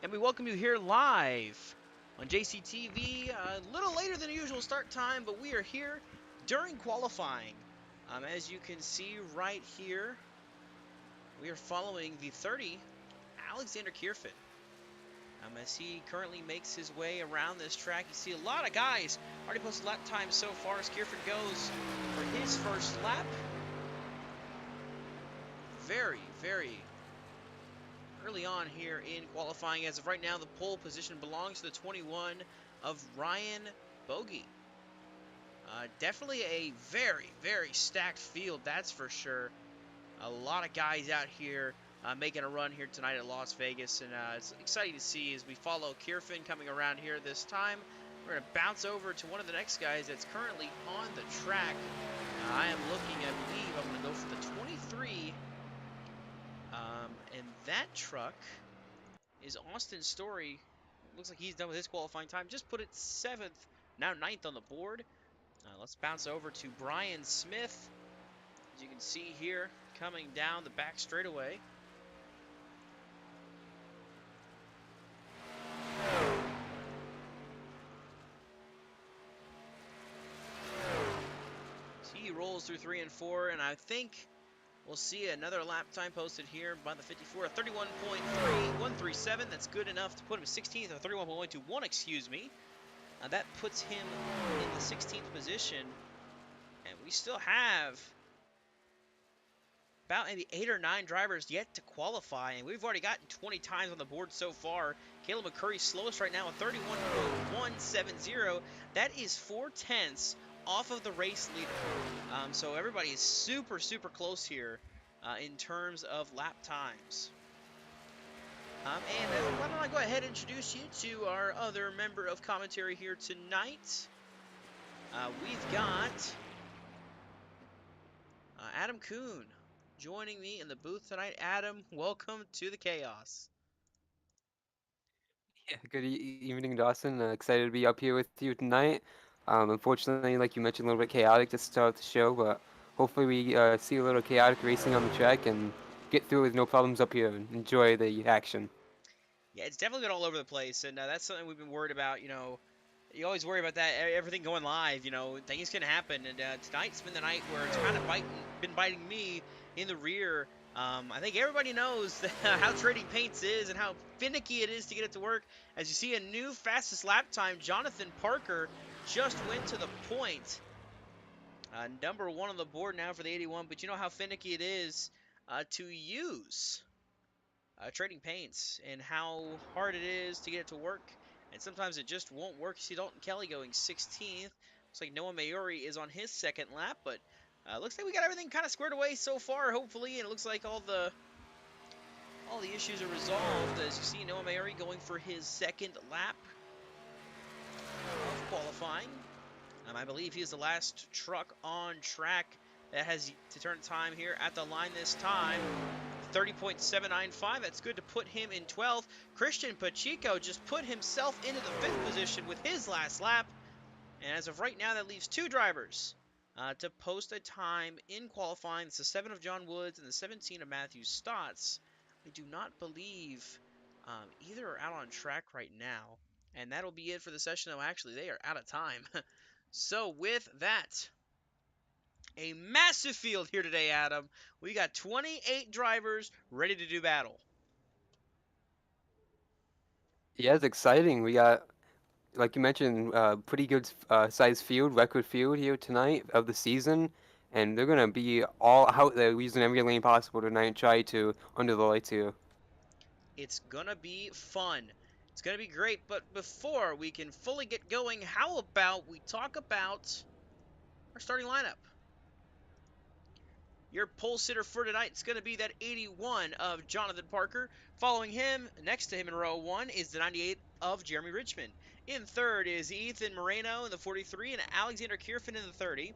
and we welcome you here live on JCTV. A little later than the usual start time, but we are here during qualifying. As you can see right here, we are following the 30, Alexander Carefin. As he currently makes his way around this track, you see a lot of guys already posted lap times so far as Carefin goes for his first lap. Very early on here in qualifying. As of right now, the pole position belongs to the 21 of Ryan Bogey. Definitely a very stacked field, that's for sure. A lot of guys out here making a run here tonight at Las Vegas, and it's exciting to see as we follow Carefin coming around here this time. We're going to bounce over to one of the next guys that's currently on the track. I am looking, I believe I'm going to go for the 23. And that truck is Austin Story. Looks like he's done with his qualifying time. Just put it 7th, now 9th on the board. Let's bounce over to Brian Smith. As you can see here, coming down the back straightaway. So he rolls through 3 and 4, and I think we'll see another lap time posted here by the 54, 31.3137. That's good enough to put him 16th, or 31.121, excuse me. That puts him in the 16th position, and we still have about maybe 8 or 9 drivers yet to qualify, and we've already gotten 20 times on the board so far. Caleb McCurry slowest right now at 31.170. That is 4/10 off of the race leader. So everybody is super close here in terms of lap times. And why don't I go ahead and introduce you to our other member of commentary here tonight. We've got Adam Kuhn joining me in the booth tonight. Adam, welcome to the chaos. Yeah, good evening, Dawson. Excited to be up here with you tonight. Unfortunately, like you mentioned, a little bit chaotic to start the show, but hopefully we see a little chaotic racing on the track and get through with no problems up here and enjoy the action. Yeah, it's definitely been all over the place, and that's something we've been worried about. You always worry about that, everything going live. Things can happen, and tonight's been the night where it's kind of been biting me in the rear. I think everybody knows how trading paints is and how finicky it is to get it to work. As you see, a new fastest lap time, Jonathan Parker just went to the point. Number 1 on the board now for the 81, but you know how finicky it is to use trading paints and how hard it is to get it to work. And sometimes it just won't work. You see Dalton Kelly going 16th. Looks like Noah Maori is on his second lap, but looks like we got everything kind of squared away so far, hopefully. And it looks like all the issues are resolved. As you see, Noah Maori going for his second lap of qualifying. I believe he is the last truck on track that has to turn time here at the line this time. 30.795. That's good to put him in 12th. Christian Pacheco just put himself into the 5th position with his last lap. And as of right now, that leaves 2 drivers to post a time in qualifying. It's the 7 of John Woods and the 17 of Matthew Stotts. I do not believe either are out on track right now. And that'll be it for the session, though. Actually, they are out of time. So with that, a massive field here today, Adam. We got 28 drivers ready to do battle. Yeah, it's exciting. We got, like you mentioned, pretty good size field, record field here tonight of the season, and they're gonna be all out there using every lane possible tonight and try to under the lights here. It's going to be fun. It's going to be great, but before we can fully get going, how about we talk about our starting lineup? Your pole sitter for tonight is going to be that 81 of Jonathan Parker. Following him, next to him in row 1 is the 98 of Jeremy Richmond. In third is Ethan Moreno in the 43 and Alexander Carefin in the 30.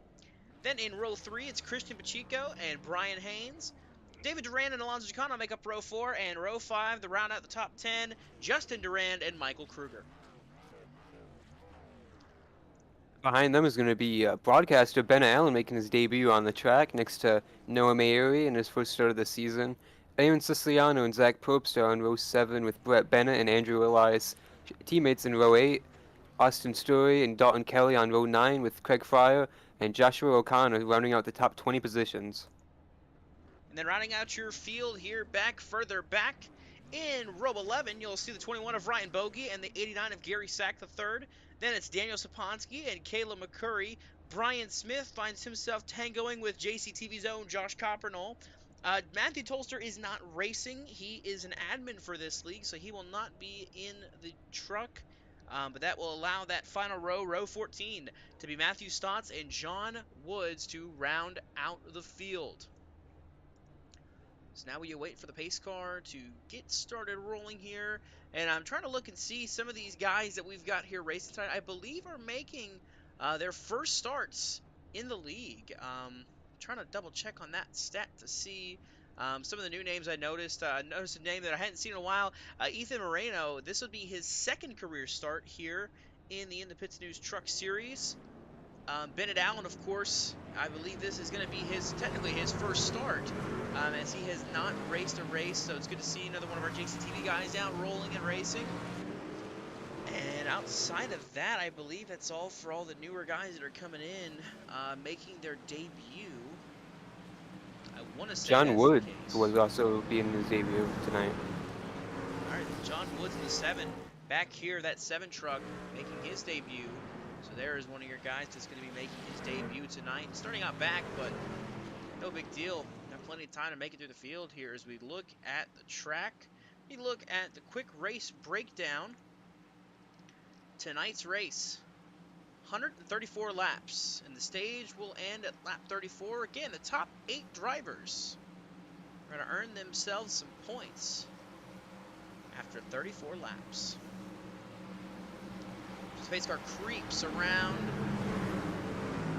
Then in row 3, it's Christian Pacheco and Brian Haynes. David Durand and Alonso Chicano make up row 4, and row 5, the round out the top 10, Justin Durand and Michael Kruger. Behind them is going to be broadcaster Ben Allen making his debut on the track next to Noah Maori in his first start of the season. Eamon Siciliano and Zach Probst are on row 7 with Brett Bennett and Andrew Elias. Teammates in row 8, Austin Story and Dalton Kelly on row 9 with Craig Fryer and Joshua O'Connor rounding out the top 20 positions. And then rounding out your field here, further back in row 11, you'll see the 21 of Ryan Bogey and the 89 of Gary Sack III. Then it's Daniel Saponsky and Kayla McCurry. Brian Smith finds himself tangoing with JCTV's own Josh Coppernall. Matthew Tolster is not racing. He is an admin for this league, so he will not be in the truck. But that will allow that final row, row 14, to be Matthew Stotts and John Woods to round out the field. So now we wait for the pace car to get started rolling here. And I'm trying to look and see some of these guys that we've got here racing tonight, I believe are making their first starts in the league. Trying to double check on that stat to see some of the new names I noticed. I noticed a name that I hadn't seen in a while. Ethan Moreno, this would be his second career start here in the InThePitsNews Truck Series. Bennett Allen, of course, I believe this is going to be technically his first start, as he has not raced a race, so it's good to see another one of our JCTV guys out rolling and racing. And outside of that, I believe that's all for all the newer guys that are coming in, making their debut. I want to say John that's Wood the case. was also being his debut tonight. All right, John Woods in the 7. Back here, that 7 truck making his debut. So there is one of your guys that's going to be making his debut tonight. Starting out back, but no big deal. Have plenty of time to make it through the field here as we look at the track. We look at the quick race breakdown. Tonight's race, 134 laps, and the stage will end at lap 34. Again, the top 8 drivers are going to earn themselves some points after 34 laps. The pace car creeps around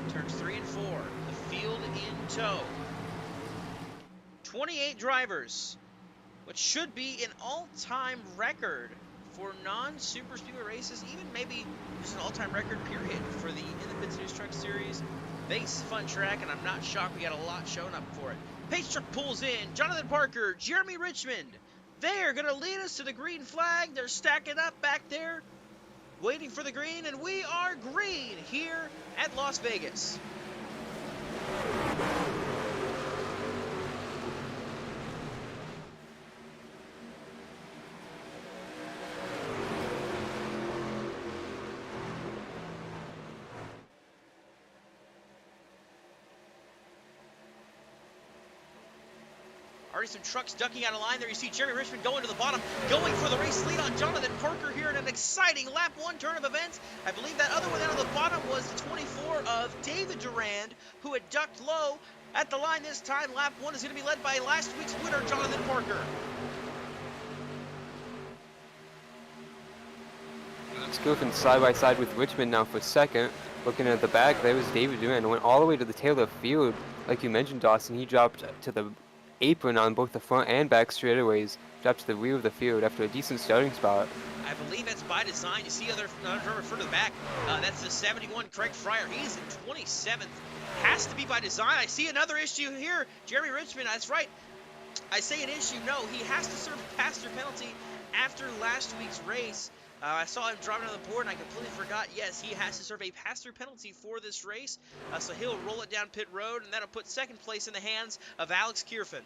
turns 3 and 4. The field in tow. 28 drivers, which should be an all-time record for non-super speedway races, even maybe just an all-time record period for the InThePitsNews Truck Series. Base fun track, and I'm not shocked we got a lot showing up for it. Pace truck pulls in. Jonathan Parker, Jeremy Richmond. They're going to lead us to the green flag. They're stacking up back there, waiting for the green, and we are green here at Las Vegas. Already some trucks ducking out of line there. You see Jeremy Richmond going to the bottom, going for the race lead on Jonathan Parker here in an exciting lap 1 turn of events. I believe that other one down at the bottom was the 24 of David Durand, who had ducked low at the line this time. Lap 1 is going to be led by last week's winner, Jonathan Parker. Let's go from side by side with Richmond now for second. Looking at the back, there was David Durand. Went all the way to the tail of the field. Like you mentioned, Dawson, he dropped to the apron on both the front and back straightaways, dropped to the rear of the field after a decent starting spot. I believe that's by design. You see another driver further back. That's the 71, Craig Fryer. He's in 27th. Has to be by design. I see another issue here. Jeremy Richmond, that's right. I say an issue. No, he has to serve a passenger penalty after last week's race. I saw him driving on the board, and I completely forgot. Yes, he has to serve a passenger penalty for this race, so he'll roll it down pit road, and that'll put second place in the hands of Alex Carefin.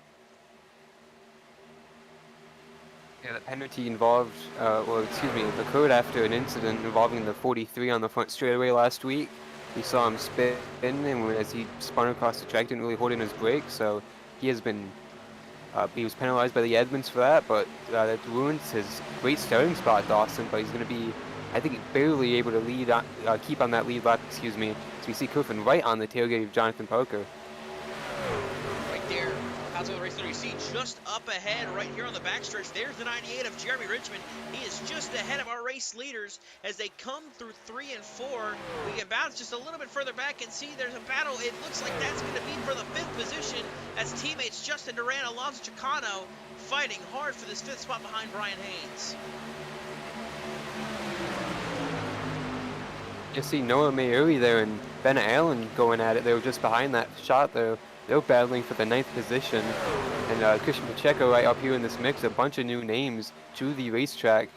Yeah, the penalty involved, occurred after an incident involving the 43 on the front straightaway last week. We saw him spin, and as he spun across the track, didn't really hold in his brakes, so he has been he was penalized by the admins for that, but that ruins his great starting spot, Dawson. But he's going to be, I think, barely able to lead, keep on that lead lap. So we see Carefin right on the tailgate of Jonathan Parker. Right there, outside the race leader, you see just up ahead, right here on the backstretch. There's the 98 of Jeremy Richmond. He is just ahead of our race leaders as they come through 3 and 4. We can bounce just a little bit further back and see there's a battle. It looks like that's going to be for the 5th position as teammates Justin Duran, Alonso Chicano fighting hard for this 5th spot behind Brian Haynes. You see Noah Mayuri there and Bennett Allen going at it. They were just behind that shot there. They're battling for the 9th position. And Christian Pacheco right up here in this mix, a bunch of new names to the racetrack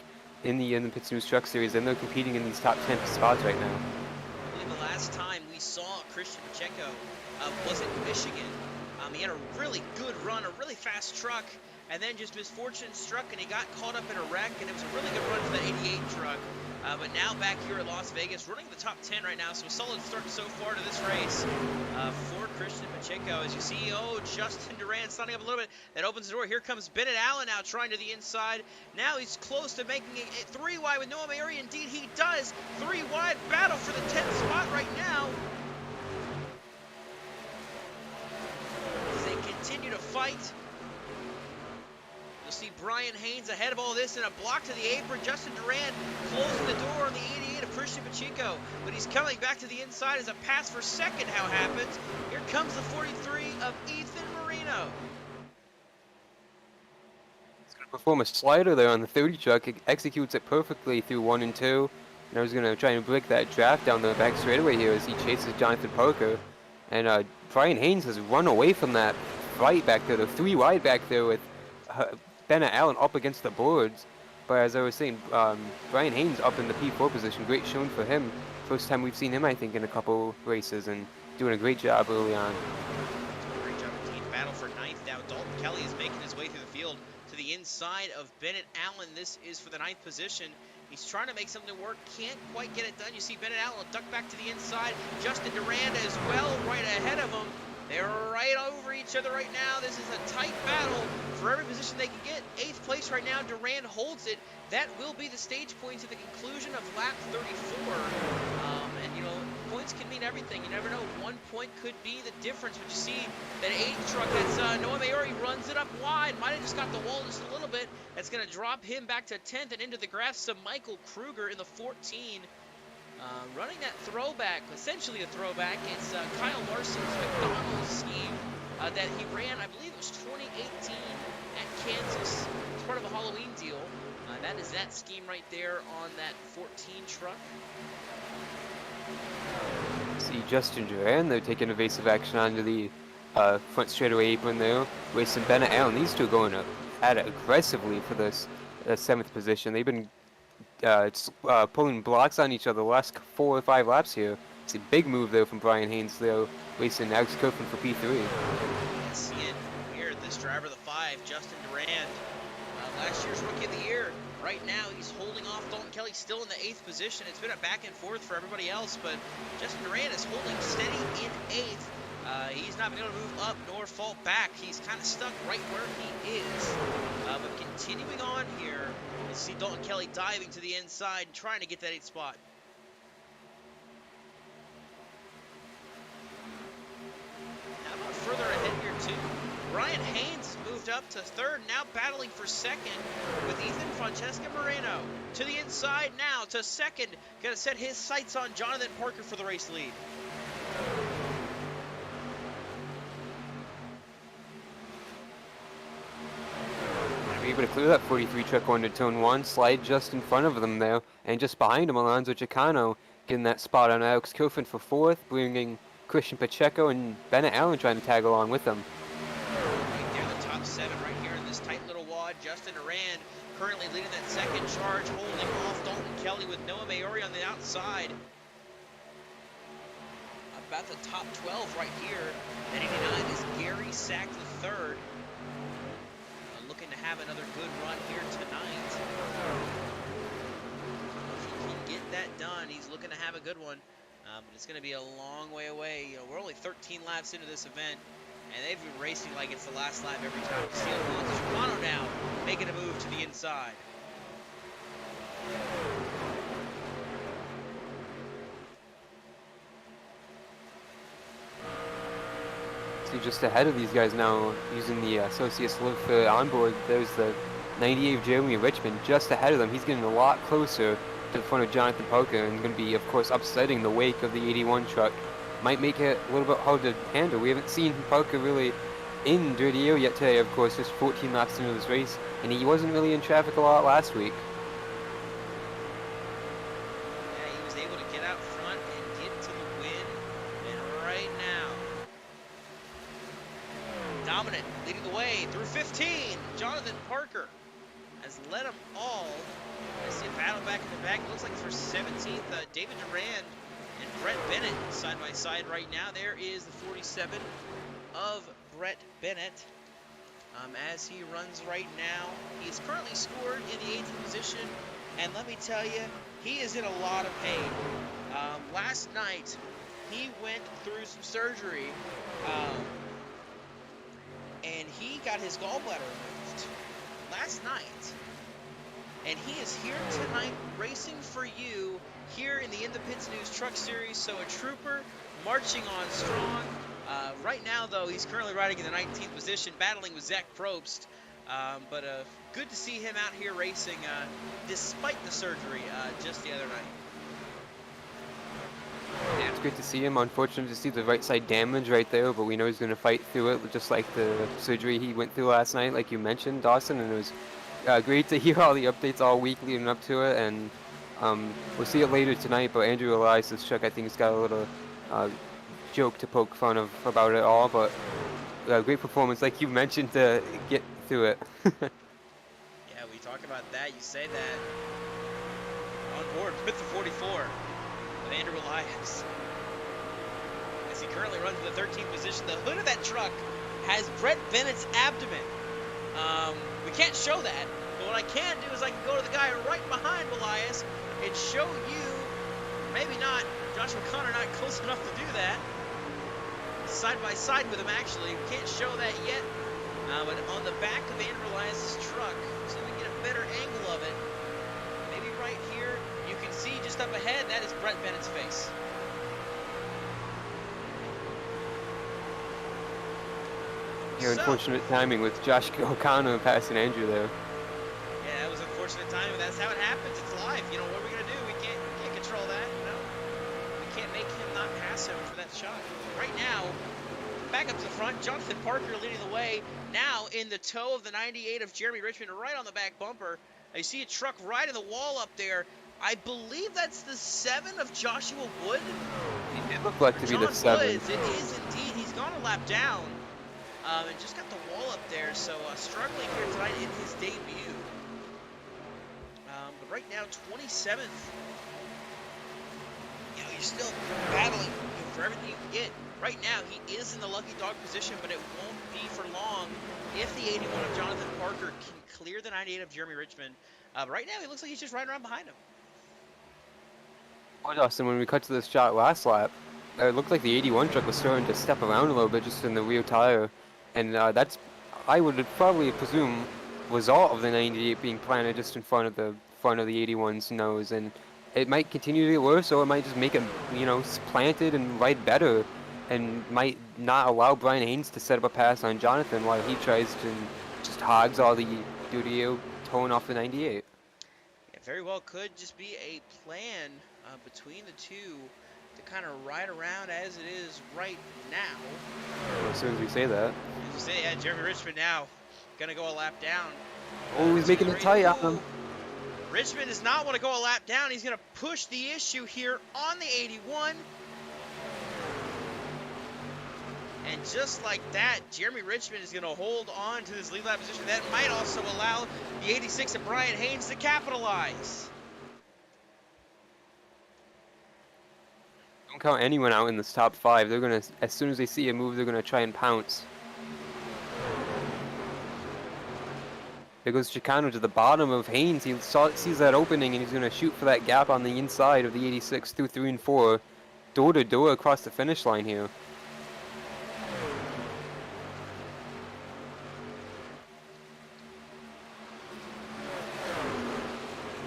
in the Pits News Truck Series, and they're competing in these top 10 spots right now. I believe the last time we saw Christian Pacheco was in Michigan. He had a really good run, a really fast truck, and then just misfortune struck and he got caught up in a wreck, and it was a really good run for the 88 truck. But now back here at Las Vegas, running the top 10 right now, so a solid start so far to this race for Christian Pacheco. As you see, Justin Duran starting up a little bit. That opens the door. Here comes Bennett Allen now trying to the inside. Now he's close to making it 3 wide with Noah Mayuri. Indeed, he does. 3 wide battle for the 10th spot right now. As they continue to fight. You'll see Brian Haynes ahead of all this in a block to the apron. Justin Duran closing the door on the 88 of Christian Pacheco. But he's coming back to the inside as a pass for second. How happens? Here comes the 43 of Ethan Moreno. He's going to perform a slider there on the 30 truck. He executes it perfectly through 1 and 2. And I was going to try and break that draft down the back straightaway here as he chases Jonathan Parker. And Brian Haynes has run away from that fight back there. The 3 wide back there with Bennett Allen up against the boards. But as I was saying, Brian Haynes up in the P4 position. Great showing for him. First time we've seen him, I think, in a couple races, and doing a great job early on. Great job, team. Battle for 9th now. Dalton Kelly is making his way through the field to the inside of Bennett Allen. This is for the 9th position. He's trying to make something work. Can't quite get it done. You see Bennett Allen duck back to the inside. Justin Duran as well, right ahead of him. They're right over each other right now. This is a tight battle for every position they can get. 8th place right now. Duran holds it. That will be the stage point to the conclusion of lap 34. And, you know, points can mean everything. You never know. 1 point could be the difference. But you see that 8th truck, that's Noah Mayuri, runs it up wide. Might have just got the wall just a little bit. That's going to drop him back to 10th and into the grass to Michael Kruger in the 14. Running that throwback, essentially a throwback, it's Kyle Larson's McDonald's scheme that he ran, I believe it was 2018 at Kansas. It's part of a Halloween deal. That is that scheme right there on that 14 truck. See Justin Duran, they're taking evasive action onto the front straightaway apron there. Racing Bennett Allen, these two going at it aggressively for this 7th position. They've been pulling blocks on each other the last 4 or 5 laps here. It's a big move there from Brian Haynes there, racing Alex Carefin for P3. See it here, this driver, the 5, Justin Duran, last year's Rookie of the Year. Right now, he's holding off Dalton Kelly, still in the 8th position. It's been a back and forth for everybody else, but Justin Duran is holding steady in 8th. He's not been able to move up nor fall back. He's kind of stuck right where he is. But continuing on here, you see Dalton Kelly diving to the inside and trying to get that 8th spot. How about further ahead here too? Brian Haynes moved up to 3rd, now battling for 2nd with Ethan Francesca Moreno. To the inside now to 2nd. Gonna set his sights on Jonathan Parker for the race lead. Able to clear that 43 truck going to turn 1, slide just in front of them there, and just behind him, Alonzo Chicano getting that spot on Alex Carefin for 4th, bringing Christian Pacheco and Bennett Allen trying to tag along with them. Right there, the top 7 right here in this tight little wad. Justin Duran currently leading that 2nd charge, holding off Dalton Kelly with Noah Mayuri on the outside. About the top 12 right here. At 89 is Gary Sack the 3rd. Looking to have another good run here tonight. If he can get that done, he's looking to have a good one. But it's going to be a long way away. You know, we're only 13 laps into this event, and they've been racing like it's the last lap every time. You see Alonso Chicano now making a move to the inside. See just ahead of these guys now, using the Associates Live for onboard. There's the 98 of Jeremy Richmond just ahead of them. He's getting a lot closer to the front of Jonathan Parker and going to be, of course, upsetting the wake of the 81 truck. Might make it a little bit hard to handle. We haven't seen Parker really in Dirty Air yet today, of course, just 14 laps into this race, and he wasn't really in traffic a lot last week. Yeah, he was able to get out front and get to the win, and right now, dominant leading the way through 15. Jonathan Parker has led them all. I see a battle back in the back. It looks like for 17th, David Durand and Brett Bennett side by side right now. There is the 47 of Brett Bennett. As he runs right now, he is currently scored in the 18th position, and let me tell you, he is in a lot of pain. Last night, he went through some surgery, and he got his gallbladder removed last night. And he is here tonight racing for you here in the InThePitsNews Truck Series. So a trooper marching on strong. Right now, though, he's currently riding in the 19th position, battling with Zach Probst. But good to see him out here racing despite the surgery just the other night. Yeah, it's great to see him. Unfortunate to see the right side damage right there, but we know he's going to fight through it, just like the surgery he went through last night, like you mentioned, Dawson. And it was great to hear all the updates all week leading up to it. And we'll see it later tonight, but Andrew Elias' truck, I think, has got a little joke to poke fun of about it all. But great performance, like you mentioned, to get through it. Yeah, we talk about that. You say that. On board with the 44 with Andrew Elias. As he currently runs in the 13th position. The hood of that truck has Brett Bennett's abdomen. We can't show that, but what I can do is I can go to the guy right behind Elias and show you, maybe not, Joshua Connor not close enough to do that. Side by side with him, actually. We can't show that yet, but on the back of Andrew Elias' truck, so we can get a better angle of it. Maybe right here, you can see just up ahead, that is Brett Bennett's face. Your unfortunate timing with Josh O'Connor passing Andrew there. Yeah, that was unfortunate timing. That's how it happens. It's live. You know, what are we going to do? We can't control that, you know? We can't make him not pass him for that shot. Right now, back up to the front, Jonathan Parker leading the way. Now in the toe of the 98 of Jeremy Richmond, right on the back bumper. I see a truck right in the wall up there. I believe that's the 7 of Joshua Wood. It looked like to be the 7. Woods, it is indeed. He's gone a lap down. And just got the wall up there, so struggling here tonight in his debut. But right now, 27th. You know, you're still battling for everything you can get. Right now, he is in the lucky dog position, but it won't be for long if the 81 of Jonathan Parker can clear the 98 of Jeremy Richmond. But right now, he looks like he's just riding around behind him. Well, Dustin, when we cut to this shot last lap, it looked like the 81 truck was starting to step around a little bit just in the rear tire. And that's, I would probably presume, result of the 98 being planted just in front of the 81's nose. And it might continue to get worse, or it might just make him, you know, planted and ride better, and might not allow Brian Haynes to set up a pass on Jonathan while he tries to just hogs all the duty towing off the 98. It very well could just be a plan between the two to kind of ride around as it is right now. Well, as soon as we say that. As you say, yeah, Jeremy Richmond now gonna go a lap down. Oh, he's making it tight on him. Richmond does not want to go a lap down. He's gonna push the issue here on the 81. And just like that, Jeremy Richmond is gonna hold on to this lead lap position. That might also allow the 86 of Brian Haynes to capitalize. Don't count anyone out in this top 5. They're gonna, as soon as they see a move, they're gonna try and pounce. There goes Chicano to the bottom of Haynes. He sees that opening, and he's gonna shoot for that gap on the inside of the 86 through 3 and 4, door to door across the finish line here.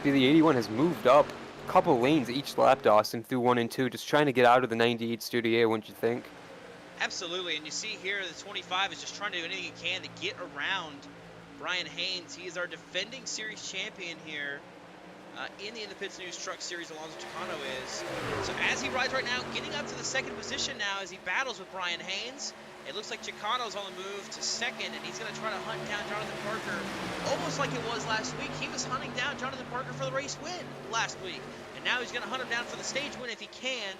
See, the 81 has moved up a couple lanes each lap, Dawson, through 1 and 2, just trying to get out of the 98 Studio, wouldn't you think? Absolutely, and you see here the 25 is just trying to do anything he can to get around Brian Haynes. He is our defending series champion here in the InThePitsNews Truck Series. Alonso Chicano is. So as he rides right now, getting up to the 2nd position now as he battles with Brian Haynes. It looks like Chicano's on the move to 2nd, and he's going to try to hunt down Jonathan Parker, almost like it was last week. He was hunting down Jonathan Parker for the race win last week, and now he's going to hunt him down for the stage win if he can.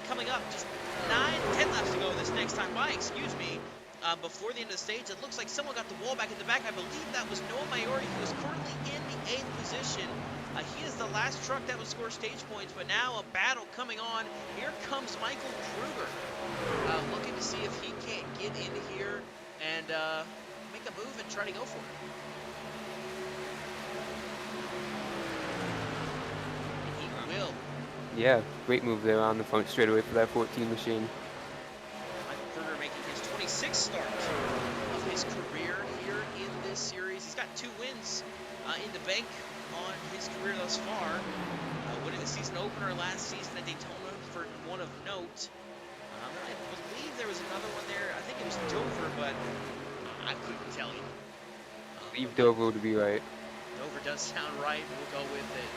Coming up, just 10 laps to go this next time by, excuse me. before the end of the stage. It looks like someone got the wall back in the back. I believe that was Noah Maiori, who is currently in the 8th position. He is the last truck that would score stage points, but now a battle coming on. Here comes Michael Kruger, looking to see if he can't get in here and make a move and try to go for it. And he will. Yeah, great move there on the front straightaway for that 14 machine. Michael Kruger making his 26th start of his career here in this series. He's got 2 wins in the bank on his career thus far. Winning the season opener last season at Daytona for one of note. I believe there was another one there. I think it was Dover, but I couldn't tell you. Leave Dover to be right. Dover does sound right. We'll go with it.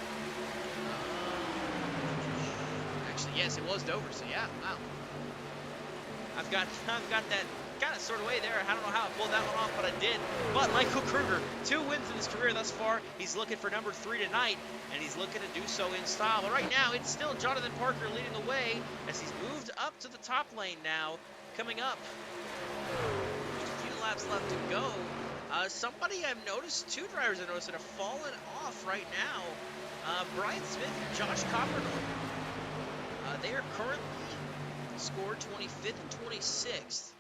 Actually, yes, it was Dover. So yeah, wow. I've got that kind of sort of way there. I don't know how I pulled that one off, but I did. But Michael Kruger, 2 wins in his career thus far. He's looking for number 3 tonight, and he's looking to do so in style. But right now, it's still Jonathan Parker leading the way as he's moved up to the top lane now. Coming up, just a few laps left to go. Somebody I've noticed, 2 drivers I've noticed that have fallen off right now. Brian Smith and Josh Coppernor. They are currently scored 25th and 26th.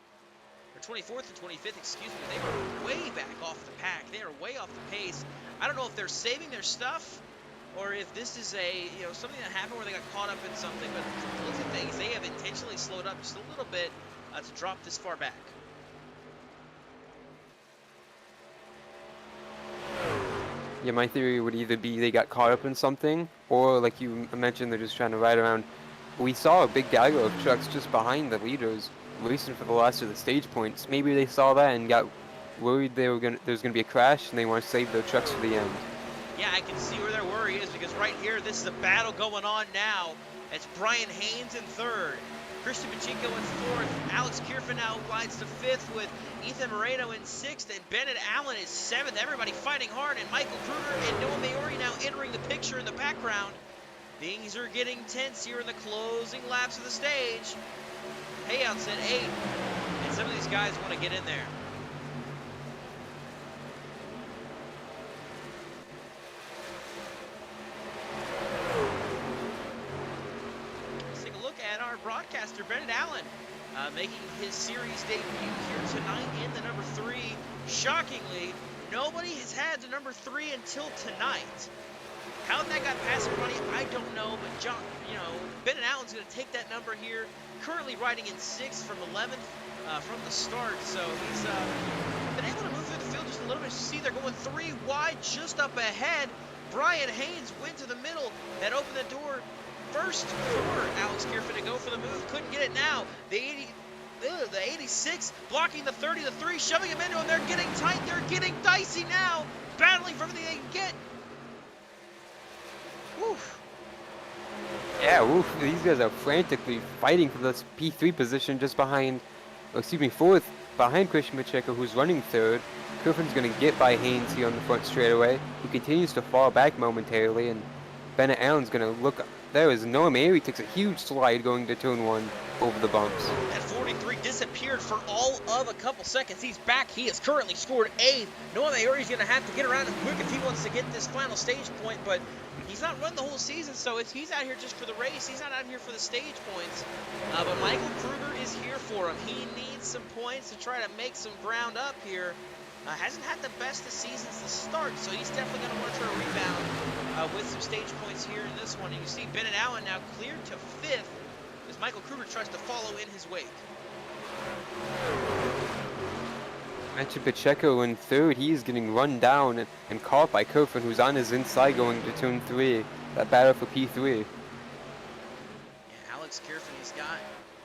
Or 24th and 25th, excuse me. They are way back off the pack. They are way off the pace. I don't know if they're saving their stuff or if this is something that happened where they got caught up in something, but from the looks of things, they have intentionally slowed up just a little bit to drop this far back. Yeah, my theory would either be they got caught up in something, or like you mentioned, they're just trying to ride around. We saw a big gaggle of trucks just behind the leaders, racing for the last of the stage points. Maybe they saw that and got worried there was gonna be a crash, and they want to save their trucks for the end. Yeah, I can see where their worry is, because right here, this is a battle going on now. It's Brian Haynes in 3rd, Christian Pachinko in 4th, Alex Carefin now glides to 5th with Ethan Moreno in 6th, and Bennett Allen is 7th. Everybody fighting hard, and Michael Kruger and Noah Maiori now entering the picture in the background. Things are getting tense here in the closing laps of the stage. Payouts at 8, and some of these guys want to get in there. Let's take a look at our broadcaster, Bennett Allen, making his series debut here tonight in the number 3. Shockingly, nobody has had the number 3 until tonight. How that got past everybody, I don't know, but Bennett Allen's going to take that number here. Currently riding in 6th from 11th from the start, so he's been able to move through the field just a little bit. You see they're going 3 wide just up ahead. Brian Haynes went to the middle. That opened the door first for Alex Carefin to go for the move. Couldn't get it now. The 86 blocking the 30, the 3, shoving him into him. They're getting tight. They're getting dicey now. Battling for everything they can get. Woof. Yeah, woof. These guys are frantically fighting for this P3 position just behind, 4th, behind Christian Pacheco, who's running 3rd. Carfin's going to get by Haynes here on the front straightaway, who continues to fall back momentarily, and Bennett Allen's going to look. There is Noah Maiori takes a huge slide going to turn 1 over the bumps. That 43 disappeared for all of a couple seconds. He's back. He has currently scored 8th. Noah Maiori's going to have to get around him quick if he wants to get this final stage point, but he's not run the whole season, so he's out here just for the race. He's not out here for the stage points. But Michael Kruger is here for him. He needs some points to try to make some ground up here. Hasn't had the best of seasons to start, so he's definitely going to want to try to rebound with some stage points here in this one. And you see Bennett Allen now cleared to 5th as Michael Kruger tries to follow in his wake. Mentioned Pacheco in 3rd. He is getting run down and caught by Carefin, who's on his inside going to turn 3. That battle for P3. Yeah, Alex Carefin, he's got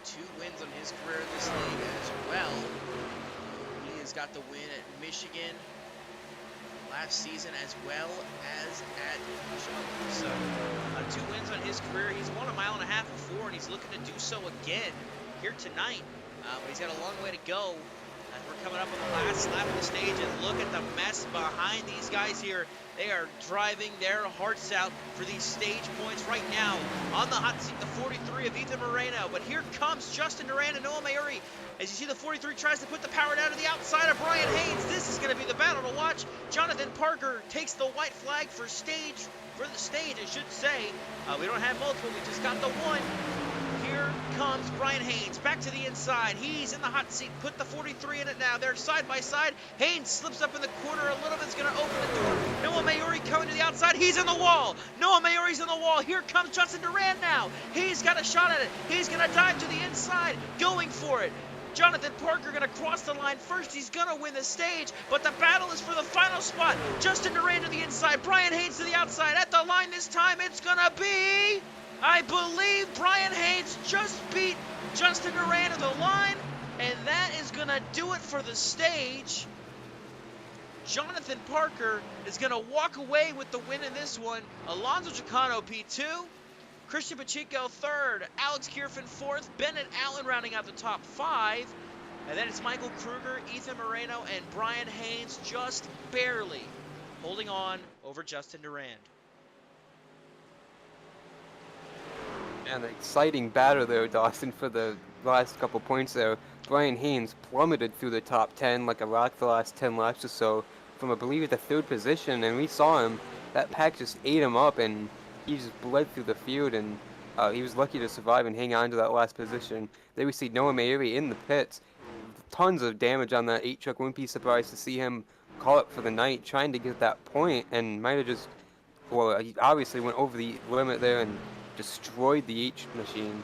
2 wins on his career in this league as well. He has got the win at Michigan last season as well as at Michigan. So 2 wins on his career. He's won 1.5 miles before, and he's looking to do so again here tonight. But he's got a long way to go. We're coming up on the last lap of the stage, and look at the mess behind these guys here. They are driving their hearts out for these stage points right now. On the hot seat, the 43 of Ethan Moreno. But here comes Justin Duran and Noah Mayuri. As you see, the 43 tries to put the power down to the outside of Brian Haynes. This is going to be the battle to watch. Jonathan Parker takes the white flag for the stage, I should say. We don't have multiple, we just got the one. Here comes Brian Haynes, back to the inside. He's in the hot seat, put the 43 in it now. They're side by side. Haynes slips up in the corner a little bit, it's gonna open the door. Noah Mayuri coming to the outside, he's in the wall. Noah Mayuri's in the wall. Here comes Justin Duran now. He's got a shot at it. He's gonna dive to the inside, going for it. Jonathan Parker gonna cross the line first. He's gonna win the stage, but the battle is for the final spot. Justin Duran to the inside, Brian Haynes to the outside. At the line this time, it's gonna be, I believe Brian Haynes just beat Justin Duran to the line, and that is gonna do it for the stage. Jonathan Parker is gonna walk away with the win in this one. Alonso Chicano P2. Christian Pacheco third, Alex Carefin fourth, Bennett Allen rounding out the top 5. And then it's Michael Kruger, Ethan Moreno, and Brian Haynes just barely holding on over Justin Duran. And an exciting battle there, Dawson, for the last couple points there. Brian Haynes plummeted through the top 10 like a rock the last 10 laps or so from, I believe, the 3rd position, and we saw him. That pack just ate him up, and he just bled through the field, and he was lucky to survive and hang on to that last position. Then we see Noah Mayuri in the pits. Tons of damage on that 8-truck. Wouldn't be surprised to see him call up for the night, trying to get that point, and might have just, well, he obviously went over the limit there and destroyed the H machine.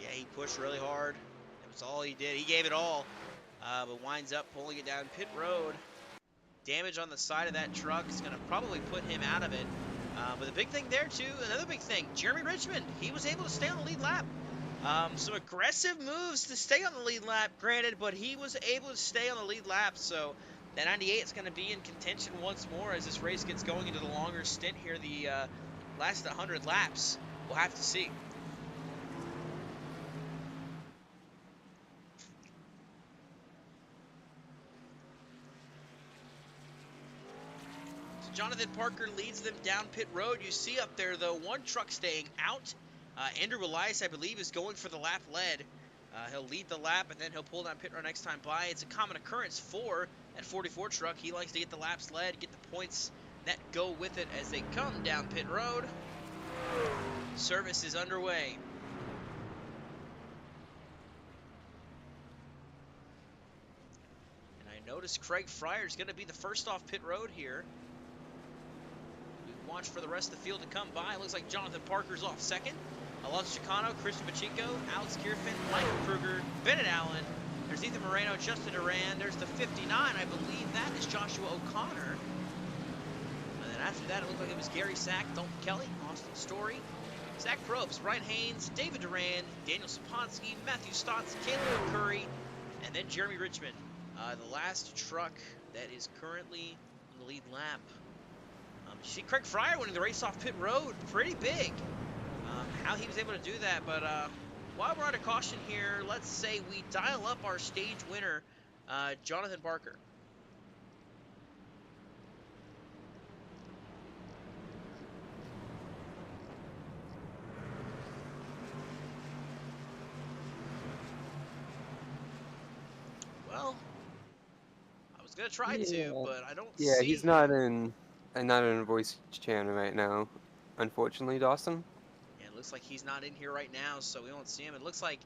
Yeah, he pushed really hard. That was all he did. He gave it all, but winds up pulling it down pit road. Damage on the side of that truck is going to probably put him out of it. But the big thing there, too, another big thing, Jeremy Richmond, he was able to stay on the lead lap. Some aggressive moves to stay on the lead lap, granted, but he was able to stay on the lead lap. So that 98 is going to be in contention once more as this race gets going into the longer stint here, the last 100 laps. We'll have to see. Jonathan Parker leads them down pit road. You see up there, though, one truck staying out. Andrew Elias, I believe, is going for the lap lead. He'll lead the lap, and then he'll pull down pit road next time by. It's a common occurrence for that 44 truck. He likes to get the laps led, get the points that go with it as they come down pit road. Service is underway. And I notice Craig Fryer is going to be the first off pit road here. Watch for the rest of the field to come by. Looks like Jonathan Parker's off second. Alonso Chicano, Christian Pacheco, Alex Carefin, Michael Kruger, Bennett Allen. There's Ethan Moreno, Justin Duran. There's the 59. I believe that is Joshua O'Connor. And then after that, it looked like it was Gary Sack, Dalton Kelly, Austin Story, Zach Probst, Brian Haynes, David Duran, Daniel Saponsky, Matthew Stotts, Caleb Curry, and then Jeremy Richmond. The last truck that is currently on the lead lap. You see Craig Fryer winning the race off pit road, pretty big. How he was able to do that, but while we're on a caution here, let's say we dial up our stage winner, Jonathan Parker. Well, I was gonna try to, but I don't see. Yeah, he's not in a voice channel right now, unfortunately, Dawson. Yeah, it looks like he's not in here right now, so we won't see him. It looks like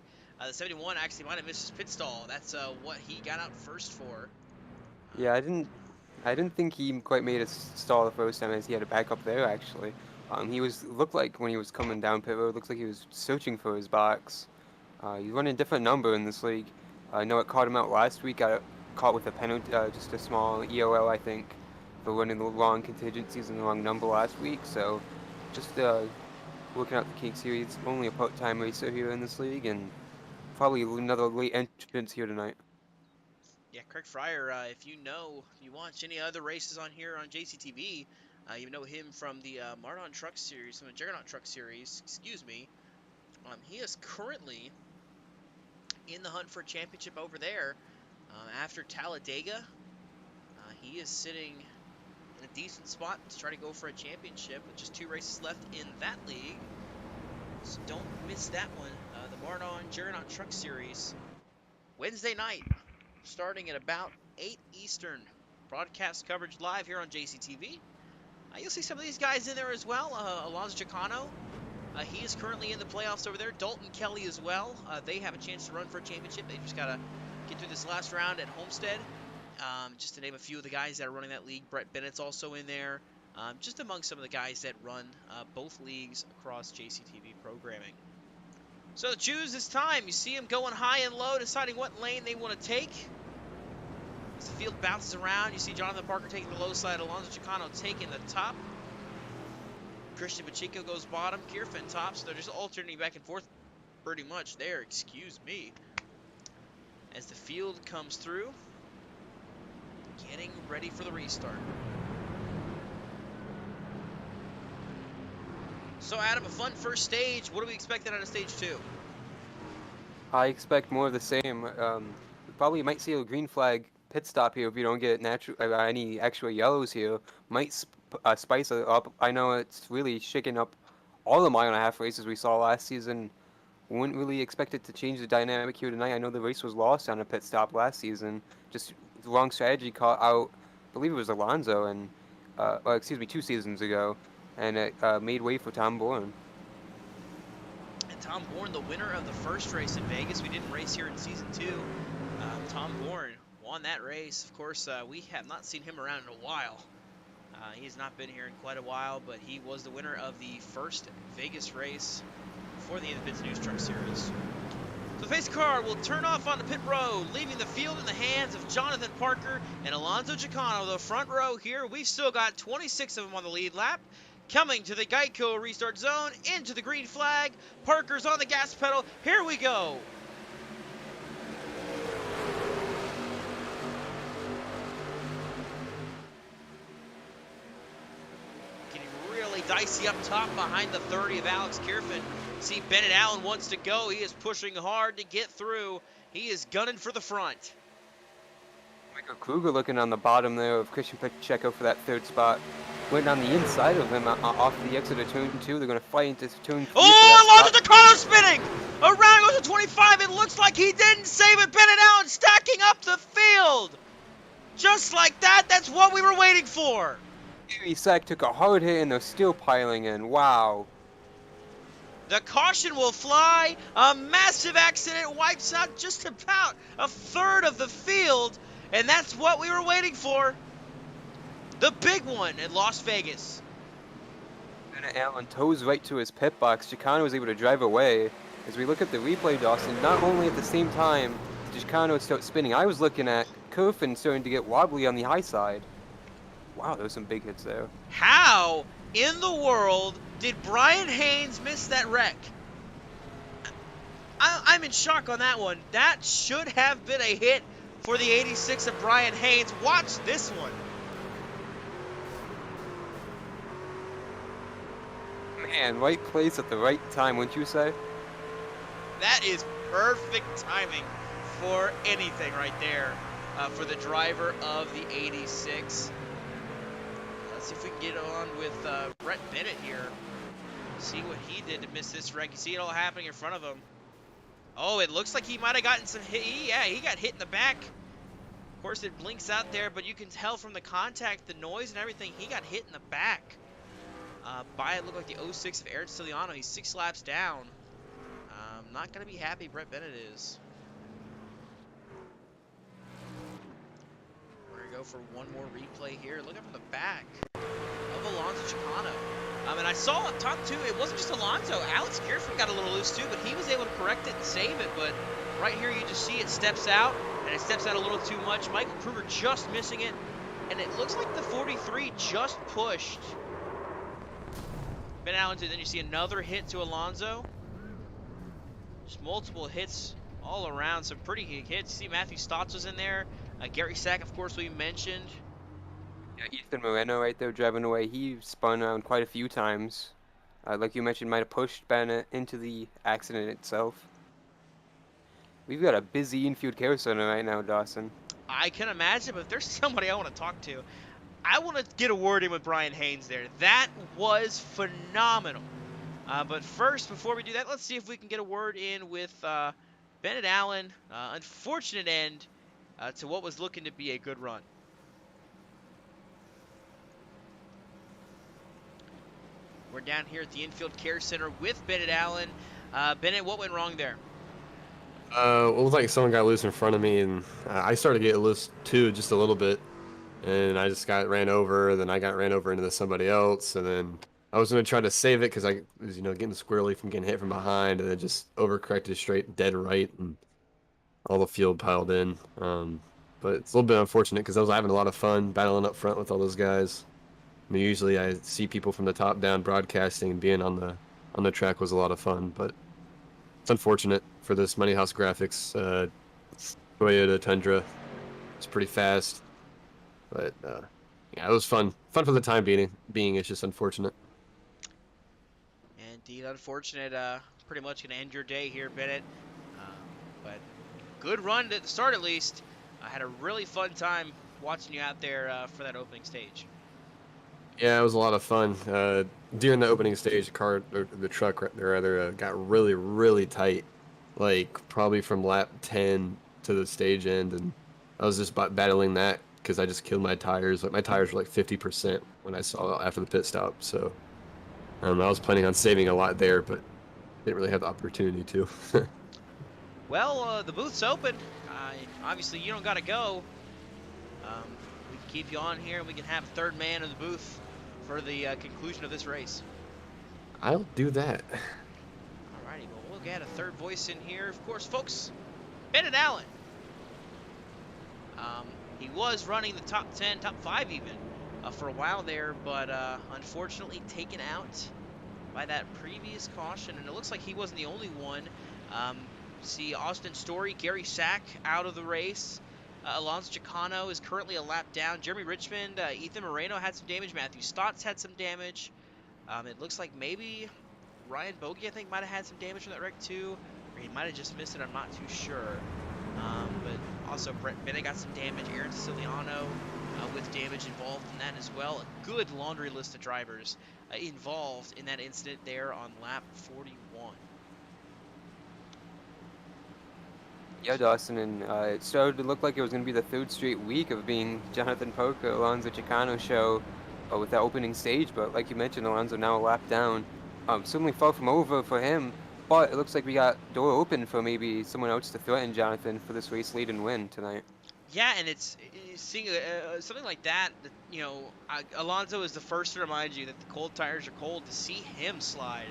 the 71 actually might have missed his pit stall. That's what he got out first for. Yeah, I didn't think he quite made a stall the first time, as he had to back up there actually. He looked like when he was coming down pit road, looks like he was searching for his box. He's running a different number in this league. I know it caught him out last week. Got caught with a penalty, just a small EOL, I think, for running the wrong contingencies and the wrong number last week. So just working out the Cake Series. Only a part-time racer here in this league, and probably another late entrance here tonight. Yeah, Craig Fryer, if you watch any other races on here on JCTV, you know him from the Moreno Truck Series, from the Juggernaut Truck Series, excuse me. He is currently in the hunt for a championship over there. After Talladega, he is sitting in a decent spot to try to go for a championship with just 2 races left in that league. missed that one. The Moreno Truck Series, Wednesday night, starting at about 8 Eastern. Broadcast coverage live here on JCTV. You'll see some of these guys in there as well. Alonso Chicano, he is currently in the playoffs over there. Dalton Kelly as well. They have a chance to run for a championship. They just got to get through this last round at Homestead. Just to name a few of the guys that are running that league. Brett Bennett's also in there. Just among some of the guys that run both leagues across JCTV programming. So to choose this time, you see them going high and low, deciding what lane they want to take. As the field bounces around, you see Jonathan Parker taking the low side, Alonso Chicano taking the top. Christian Pacheco goes bottom, Carefin top, so they're just alternating back and forth pretty much there, excuse me. As the field comes through, getting ready for the restart. So Adam, a fun first stage. What do we expect out of stage 2? I expect more of the same. We probably might see a green flag pit stop here if you don't get any extra yellows here. Might spice it up. I know it's really shaking up all the mile and a half races we saw last season. Wouldn't really expect it to change the dynamic here tonight. I know the race was lost on a pit stop last season. Just the wrong strategy caught out, I believe it was Alonso, and, or excuse me, 2 seasons ago, and it made way for Tom Bourne. And Tom Bourne, the winner of the first race in Vegas. We didn't race here in season 2. Tom Bourne won that race. Of course, we have not seen him around in a while. He has not been here in quite a while, but he was the winner of the first Vegas race for the InThePitsNews Truck Series. So the pace car will turn off on the pit road, leaving the field in the hands of Jonathan Parker and Alonso Chicano. The front row here, we've still got 26 of them on the lead lap. Coming to the Geico restart zone, into the green flag. Parker's on the gas pedal. Here we go. Getting really dicey up top behind the 30 of Alex Carefin. See Bennett Allen wants to go. He is pushing hard to get through. He is gunning for the front. Michael Kruger looking on the bottom there of Christian Pacheco for that 3rd spot. Went on the inside of him off the exit of turn 2. They're going to fight into turn 3. Oh, Alonso Chicano spinning! Around goes to 25. It looks like he didn't save it. Bennett Allen stacking up the field. Just like that, that's what we were waiting for. Sack took a hard hit and they're still piling in. Wow. The caution will fly. A massive accident wipes out just about a third of the field. And that's what we were waiting for. The big one at Las Vegas. Bennett Allen toes right to his pit box. Chicano was able to drive away. As we look at the replay, Dawson, not only at the same time did Chicano start spinning, I was looking at Carefin starting to get wobbly on the high side. Wow, there was some big hits there. How in the world did Brian Haynes miss that wreck? I'm in shock on that one. That should have been a hit for the 86 of Brian Haynes. Watch this one. Man, right place at the right time, wouldn't you say? That is perfect timing for anything right there for the driver of the 86. Let's see if we can get on with Brett Bennett here. See what he did to miss this wreck. You see it all happening in front of him. Oh, it looks like he might have gotten some hit. Yeah, he got hit in the back. Of course, it blinks out there, but you can tell from the contact, the noise and everything, he got hit in the back. By it looked like the 06 of Aaron Stiliano. He's 6 laps down. Not going to be happy, Brett Bennett is. We're going to go for one more replay here. Look up from the back of Alonso Chicano. And I saw up top, too, it wasn't just Alonso. Alex Carefin got a little loose, too, but he was able to correct it and save it. But right here, you just see it steps out, and it steps out a little too much. Michael Kruger just missing it, and it looks like the 43 just pushed Ben Allen, then you see another hit to Alonso. Just multiple hits all around, some pretty big hits. You see Matthew Stotts was in there. Gary Sack, of course, we mentioned. Yeah, Ethan Moreno right there driving away. He spun around quite a few times. Like you mentioned, might have pushed Bennett into the accident itself. We've got a busy infield care center right now, Dawson. I can imagine, but if there's somebody I want to talk to, I want to get a word in with Brian Haynes there. That was phenomenal. But first, before we do that, let's see if we can get a word in with Bennett Allen. Unfortunate end to what was looking to be a good run. We're down here at the Infield Care Center with Bennett Allen. Bennett, what went wrong there? It looked like someone got loose in front of me, and I started getting loose too, just a little bit. And I just got ran over, then I got ran over into somebody else, and then I was going to try to save it because I was, getting squirrely from getting hit from behind, and then just overcorrected straight dead right, and all the field piled in. But it's a little bit unfortunate because I was having a lot of fun battling up front with all those guys. I mean, usually I see people from the top down broadcasting, and being on the track was a lot of fun, but it's unfortunate for this Money House Graphics Toyota Tundra. It's pretty fast, but yeah, it was fun. Fun for the time being. It's just unfortunate. Indeed, unfortunate. Pretty much going to end your day here, Bennett. But good run at the start, at least. I had a really fun time watching you out there for that opening stage. Yeah, it was a lot of fun. During the opening stage, the truck rather, got really, really tight. Like probably from lap 10 to the stage end, and I was just battling that because I just killed my tires. Like my tires were like 50% when I saw after the pit stop. So I was planning on saving a lot there, but didn't really have the opportunity to. Well, the booth's open. Obviously, you don't got to go. We can keep you on here, and we can have a third man in the booth for the conclusion of this race. I'll do that. Alrighty, well, we'll get a third voice in here. Of course, folks, Bennett Allen. He was running the top 10, top 5 even, for a while there, but unfortunately taken out by that previous caution, and it looks like he wasn't the only one. See Austin Story, Gary Sack out of the race. Alonso Chicano is currently a lap down. Jeremy Richmond, Ethan Moreno had some damage. Matthew Stotts had some damage. It looks like maybe Ryan Bogey, I think, might have had some damage from that wreck too. Or he might have just missed it, I'm not too sure. But also Brett Bennett got some damage. Aaron Siciliano with damage involved in that as well. A good laundry list of drivers involved in that incident there on lap 41. Yeah, Dawson, and it started to look like it was going to be the third straight week of being Jonathan Parker, Alonso Chicano show with that opening stage, but like you mentioned, Alonso now a lap down. Certainly far from over for him, but it looks like we got door open for maybe someone else to threaten Jonathan for this race lead and win tonight. Yeah, and it's seeing something like that, Alonso is the first to remind you that the cold tires are cold. To see him slide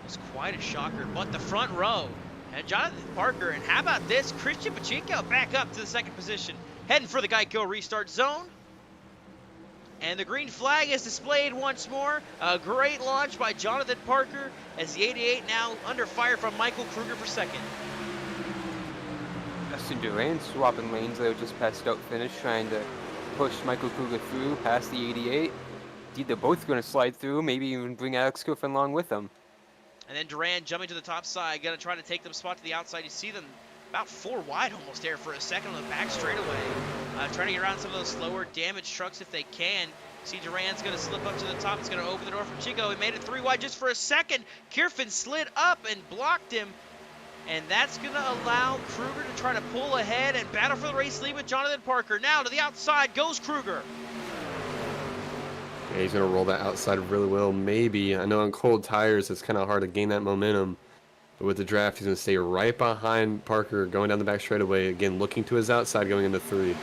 was quite a shocker, but the front row, and Jonathan Parker, and how about this? Christian Pacheco back up to the second position, heading for the Geico restart zone. And the green flag is displayed once more. A great launch by Jonathan Parker as the 88 now under fire from Michael Kruger for second. Justin Duran swapping lanes there just past start finish, trying to push Michael Kruger through past the 88. Indeed, they're both going to slide through, maybe even bring Alex Carefin along with them. And then Duran jumping to the top side, going to try to take them spot to the outside. You see them about 4 wide almost there for a second on the back straightaway. Trying to get around some of those slower damaged trucks if they can. See Duran's going to slip up to the top. It's going to open the door for Chico. He made it 3 wide just for a second. Carefin slid up and blocked him. And that's going to allow Kruger to try to pull ahead and battle for the race lead with Jonathan Parker. Now to the outside goes Kruger. Yeah, he's going to roll that outside really well, maybe. I know on cold tires it's kind of hard to gain that momentum. But with the draft, he's going to stay right behind Parker, going down the back straightaway. Again, looking to his outside, going into 3.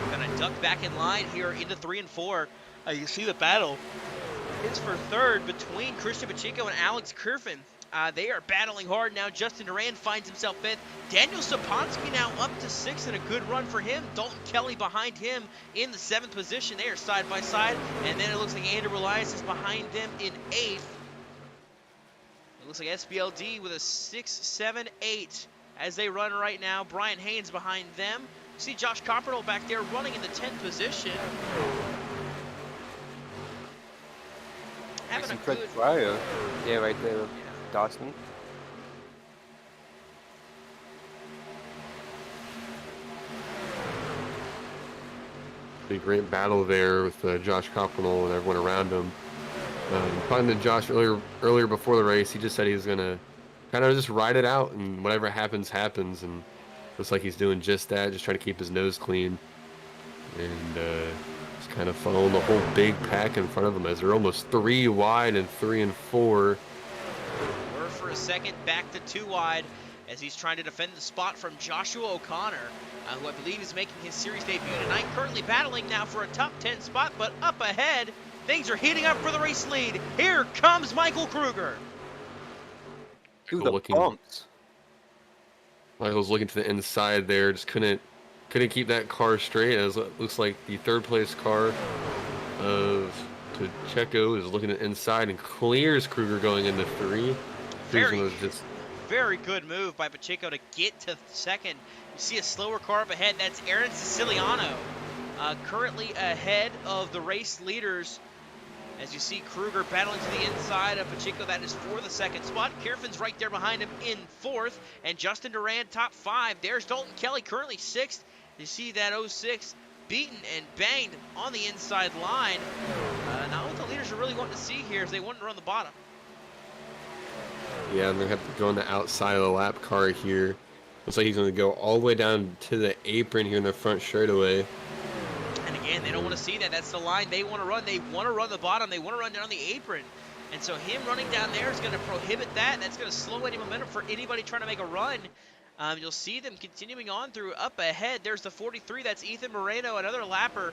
Going to duck back in line here into 3 and 4. You see the battle. It's for third between Christian Pacheco and Alex Carefin. They are battling hard now. Justin Duran finds himself 5th. Daniel Saponsky now up to 6th, and a good run for him. Dalton Kelly behind him in the 7th position. They are side by side. And then it looks like Andrew Elias is behind them in 8th. It looks like SBLD with a 6, 7, 8 as they run right now. Brian Haynes behind them. See Josh Coppernoll back there running in the 10th position. Having a good flyer. Yeah, right there, yeah. Dawson. Big great battle there with Josh Coppernoll and everyone around him. Talking to Josh earlier before the race, he just said he was gonna kind of just ride it out, and whatever happens, happens. And looks like he's doing just that, just trying to keep his nose clean, and just kind of following the whole big pack in front of him as they're almost 3 wide and 3 and 4. We're for a second back to 2 wide as he's trying to defend the spot from Joshua O'Connor, who I believe is making his series debut tonight. Currently battling now for a top 10 spot, but up ahead, things are heating up for the race lead. Here comes Michael Kruger. To the bumps. Michael's looking to the inside there, just couldn't keep that car straight, as it looks like the 3rd place car of Pacheco is looking to the inside and clears Kruger going into 3. Very good move by Pacheco to get to 2nd. You see a slower car up ahead. That's Aaron Siciliano, currently ahead of the race leaders. As you see Kruger battling to the inside of Pacheco, that is for the 2nd spot. Carfin's right there behind him in 4th, and Justin Duran top 5. There's Dalton Kelly currently 6th. You see that 06 beaten and banged on the inside line. Not what the leaders are really wanting to see here is they want to run the bottom. Yeah, and they have to go on the outside of the lap car here. Looks like he's going to go all the way down to the apron here in the front straightaway. And again, they don't want to see that. That's the line they want to run. They want to run the bottom. They want to run down the apron. And so him running down there is going to prohibit that. That's going to slow any momentum for anybody trying to make a run. You'll see them continuing on through up ahead. There's the 43. That's Ethan Moreno, another lapper.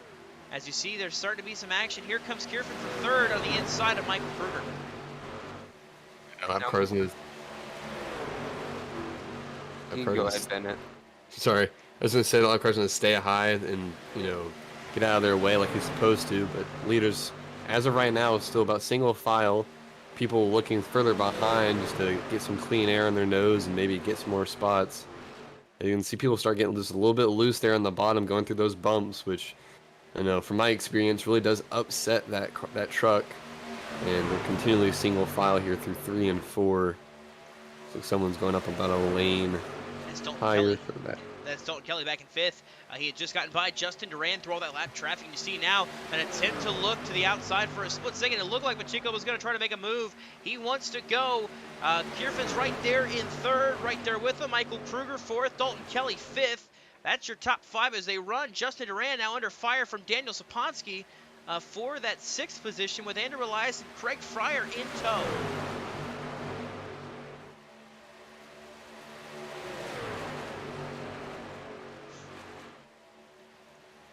As you see, there's starting to be some action. Here comes Carefin for 3rd on the inside of Michael Kruger. Go ahead, Bennett. Sorry, I was going to say the lap car's going to stay high and, get out of their way like he's supposed to. But leaders, as of right now, is still about single file. People looking further behind just to get some clean air in their nose and maybe get some more spots. And you can see people start getting just a little bit loose there on the bottom, going through those bumps, which I know from my experience really does upset that truck. And we're continually single file here through 3 and 4. So someone's going up about a lane higher for that. That's Dalton Kelly back in 5th. He had just gotten by Justin Duran through all that lap traffic. You see now an attempt to look to the outside for a split second. It looked like Pacheco was going to try to make a move. He wants to go. Carfin's right there in 3rd, right there with him. Michael Kruger 4th, Dalton Kelly 5th. That's your top 5 as they run. Justin Duran now under fire from Daniel Saponsky for that 6th position with Andrew Elias and Craig Fryer in tow.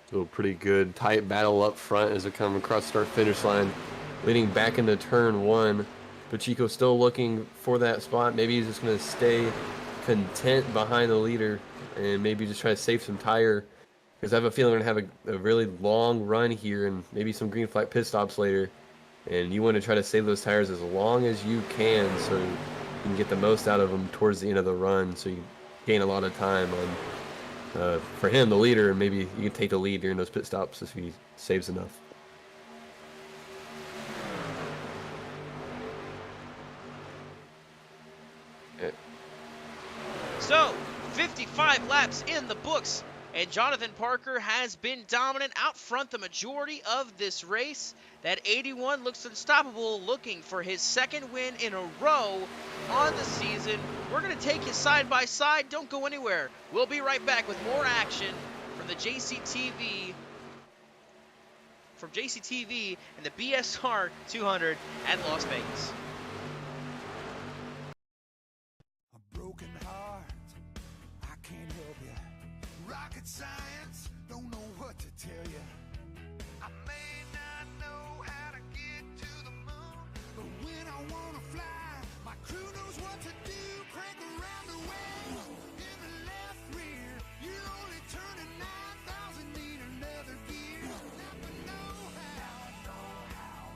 So pretty good tight battle up front as they come across the start-finish line, leading back into turn 1. Pacheco still looking for that spot. Maybe he's just going to stay content behind the leader and maybe just try to save some tire, because I have a feeling we're going to have a really long run here and maybe some green flag pit stops later. And you want to try to save those tires as long as you can so you can get the most out of them towards the end of the run, so you gain a lot of time on for him, the leader, and maybe you can take the lead during those pit stops if he saves enough. Yeah. So, 55 laps in the books, and Jonathan Parker has been dominant out front the majority of this race. That 81 looks unstoppable, looking for his 2nd win in a row on the season. We're going to take you side by side. Don't go anywhere. We'll be right back with more action from the JCTV and the BSR 200 at Las Vegas. A broken heart, I can't help you. Rocket science, don't know what to tell you. I may not know how to get to the moon, but when I want to fly, my crew knows what to do. Crank around the wheel in the left rear. You're only turning 9,000, need another gear. Never know how.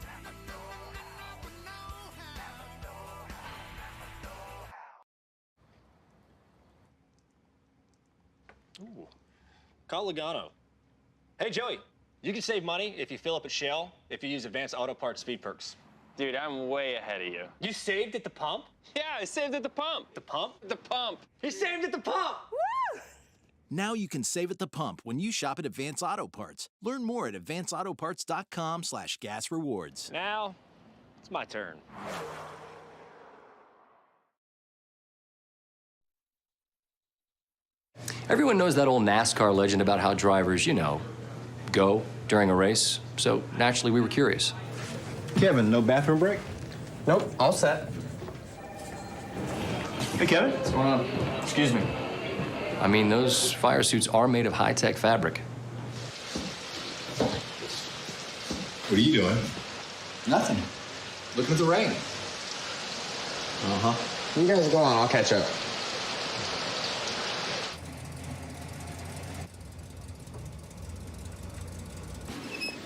Never know how. Ooh. Call Logano. Hey, Joey, you can save money if you fill up at Shell if you use Advanced Auto Parts Speed Perks. Dude, I'm way ahead of you. You saved at the pump? Yeah, I saved at the pump. The pump? The pump. He saved at the pump! Woo! Now you can save at the pump when you shop at Advance Auto Parts. Learn more at advanceautoparts.com/gas rewards. Now, It's my turn. Everyone knows that old NASCAR legend about how drivers, you know, go during a race. So naturally, we were curious. Kevin, no bathroom break? Nope, all set. Hey, Kevin. What's going on? Excuse me. I mean, those fire suits are made of high-tech fabric. What are you doing? Nothing. Looking at the rain. Uh-huh. You guys go on, I'll catch up.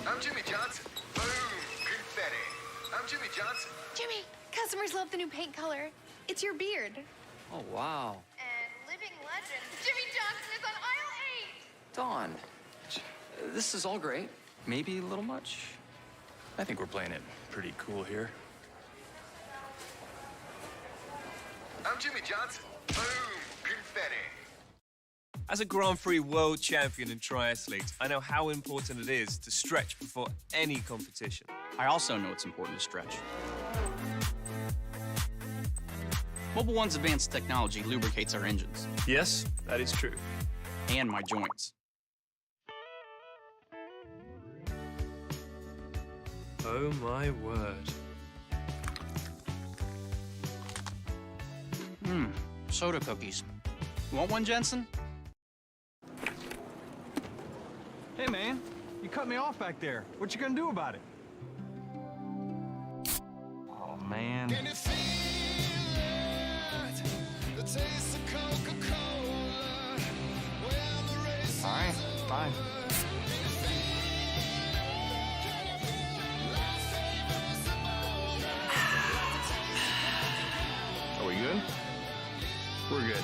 I'm Jimmy Johnson. Boom, confetti. I'm Jimmy Johnson. Jimmy, customers love the new paint color. It's your beard. Oh, wow. And living legend, Jimmy Johnson is on aisle 8. Dawn, this is all great. Maybe a little much. I think we're playing it pretty cool here. I'm Jimmy Johnson. Boom, confetti. As a Grand Prix world champion in triathletes, I know how important it is to stretch before any competition. I also know it's important to stretch. Mobil 1's advanced technology lubricates our engines. Yes, that is true. And my joints. Oh my word. Soda cookies. Want one, Jensen? Hey, man. You cut me off back there. What you gonna do about it? Oh, man. Can you feel it? The taste of Coca-Cola. Well, the race All right, fine. Are we good? We're good.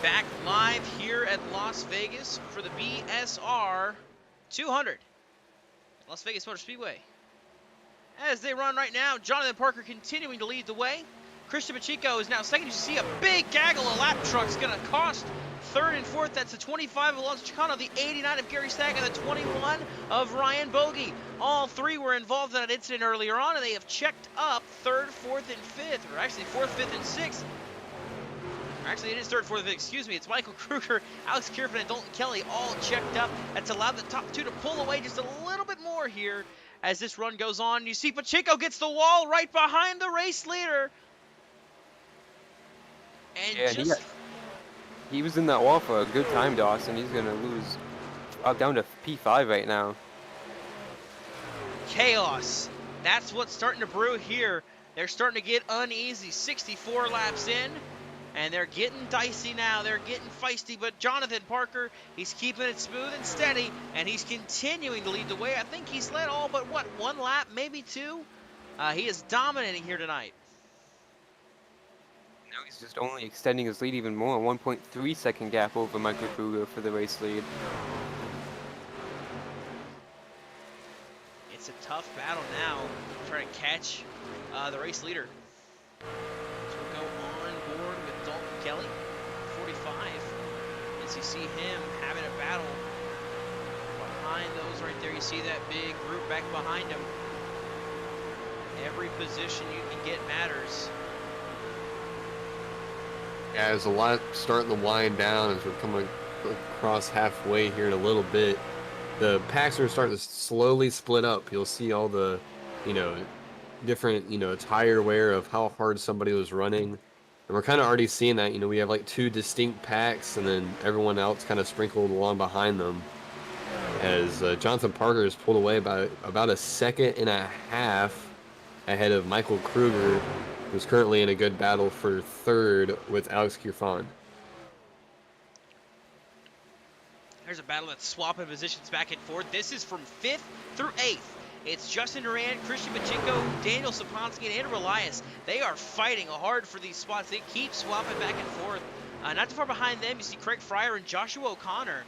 Back live here at Las Vegas for the BSR 200 at Las Vegas Motor Speedway. As they run right now, Jonathan Parker continuing to lead the way. Christian Pacheco is now second. You see a big gaggle of lap trucks going to cost third and fourth. That's the 25 of Alonso Chicano, the 89 of Gary Stack, and the 21 of Ryan Bogey. All three were involved in that incident earlier on, and they have checked up third, fourth, and fifth, or actually fourth, fifth, and sixth. Actually, it is third, fourth, excuse me. It's Michael Kruger, Alex Carefin, and Dalton Kelly all checked up. That's allowed the top two to pull away just a little bit more here as this run goes on. You see Pacheco gets the wall right behind the race leader. And Yeah, just... he was in that wall for a good time, Dawson. He's going to lose down to P5 right now. chaos. That's what's starting to brew here. They're starting to get uneasy. 64 laps in. And they're getting dicey now. They're getting feisty. But Jonathan Parker, he's keeping it smooth and steady. And he's continuing to lead the way. I think he's led all but, what, one lap, maybe two? He is dominating here tonight. Now he's just only extending his lead even more. 1.3 second gap over Michael Kruger for the race lead. It's a tough battle now. Trying to catch the race leader. So we'll go on board with Dalton Kelly, 45. As you see him having a battle behind those right there. You see that big group back behind him. Every position you can get matters. Yeah, there's a lot starting to wind down as we're coming across halfway here in a little bit. The packs are starting to slowly split up. You'll see all the, different, tire wear of how hard somebody was running. And we're kind of already seeing that. We have like two distinct packs and then everyone else kind of sprinkled along behind them. As Jonathan Parker is pulled away by about a second and a half ahead of Michael Kruger, who's currently in a good battle for third with Alex Carefin. There's a battle that's swapping positions back and forth. This is from 5th through 8th. It's Justin Duran, Christian Pacheco, Daniel Saponsky, and Andrew Elias. They are fighting hard for these spots. They keep swapping back and forth. Not too far behind them, you see Craig Fryer and Joshua O'Connor.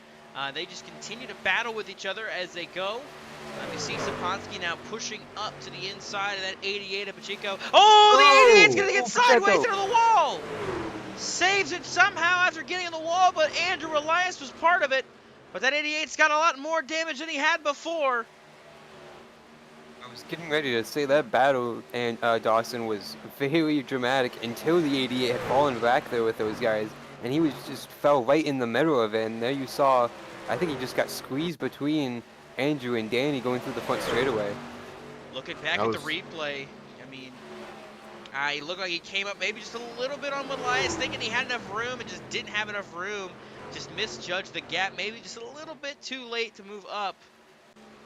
They just continue to battle with each other as they go. We see Saponsky now pushing up to the inside of that 88 of Pacheco. Oh, the 88's going to get sideways into the wall! saves it somehow after getting on the wall, but Andrew Elias was part of it. But that 88's got a lot more damage than he had before. I was getting ready to say that battle, and Dawson was very dramatic until the 88 had fallen back there with those guys, and he was just fell right in the middle of it. And there you saw, I think he just got squeezed between Andrew and Danny going through the front straightaway. Looking back at the replay, I mean, he looked like he came up maybe just a little bit on Elias, thinking he had enough room and just didn't have enough room. Just misjudged the gap, maybe just a little bit too late to move up.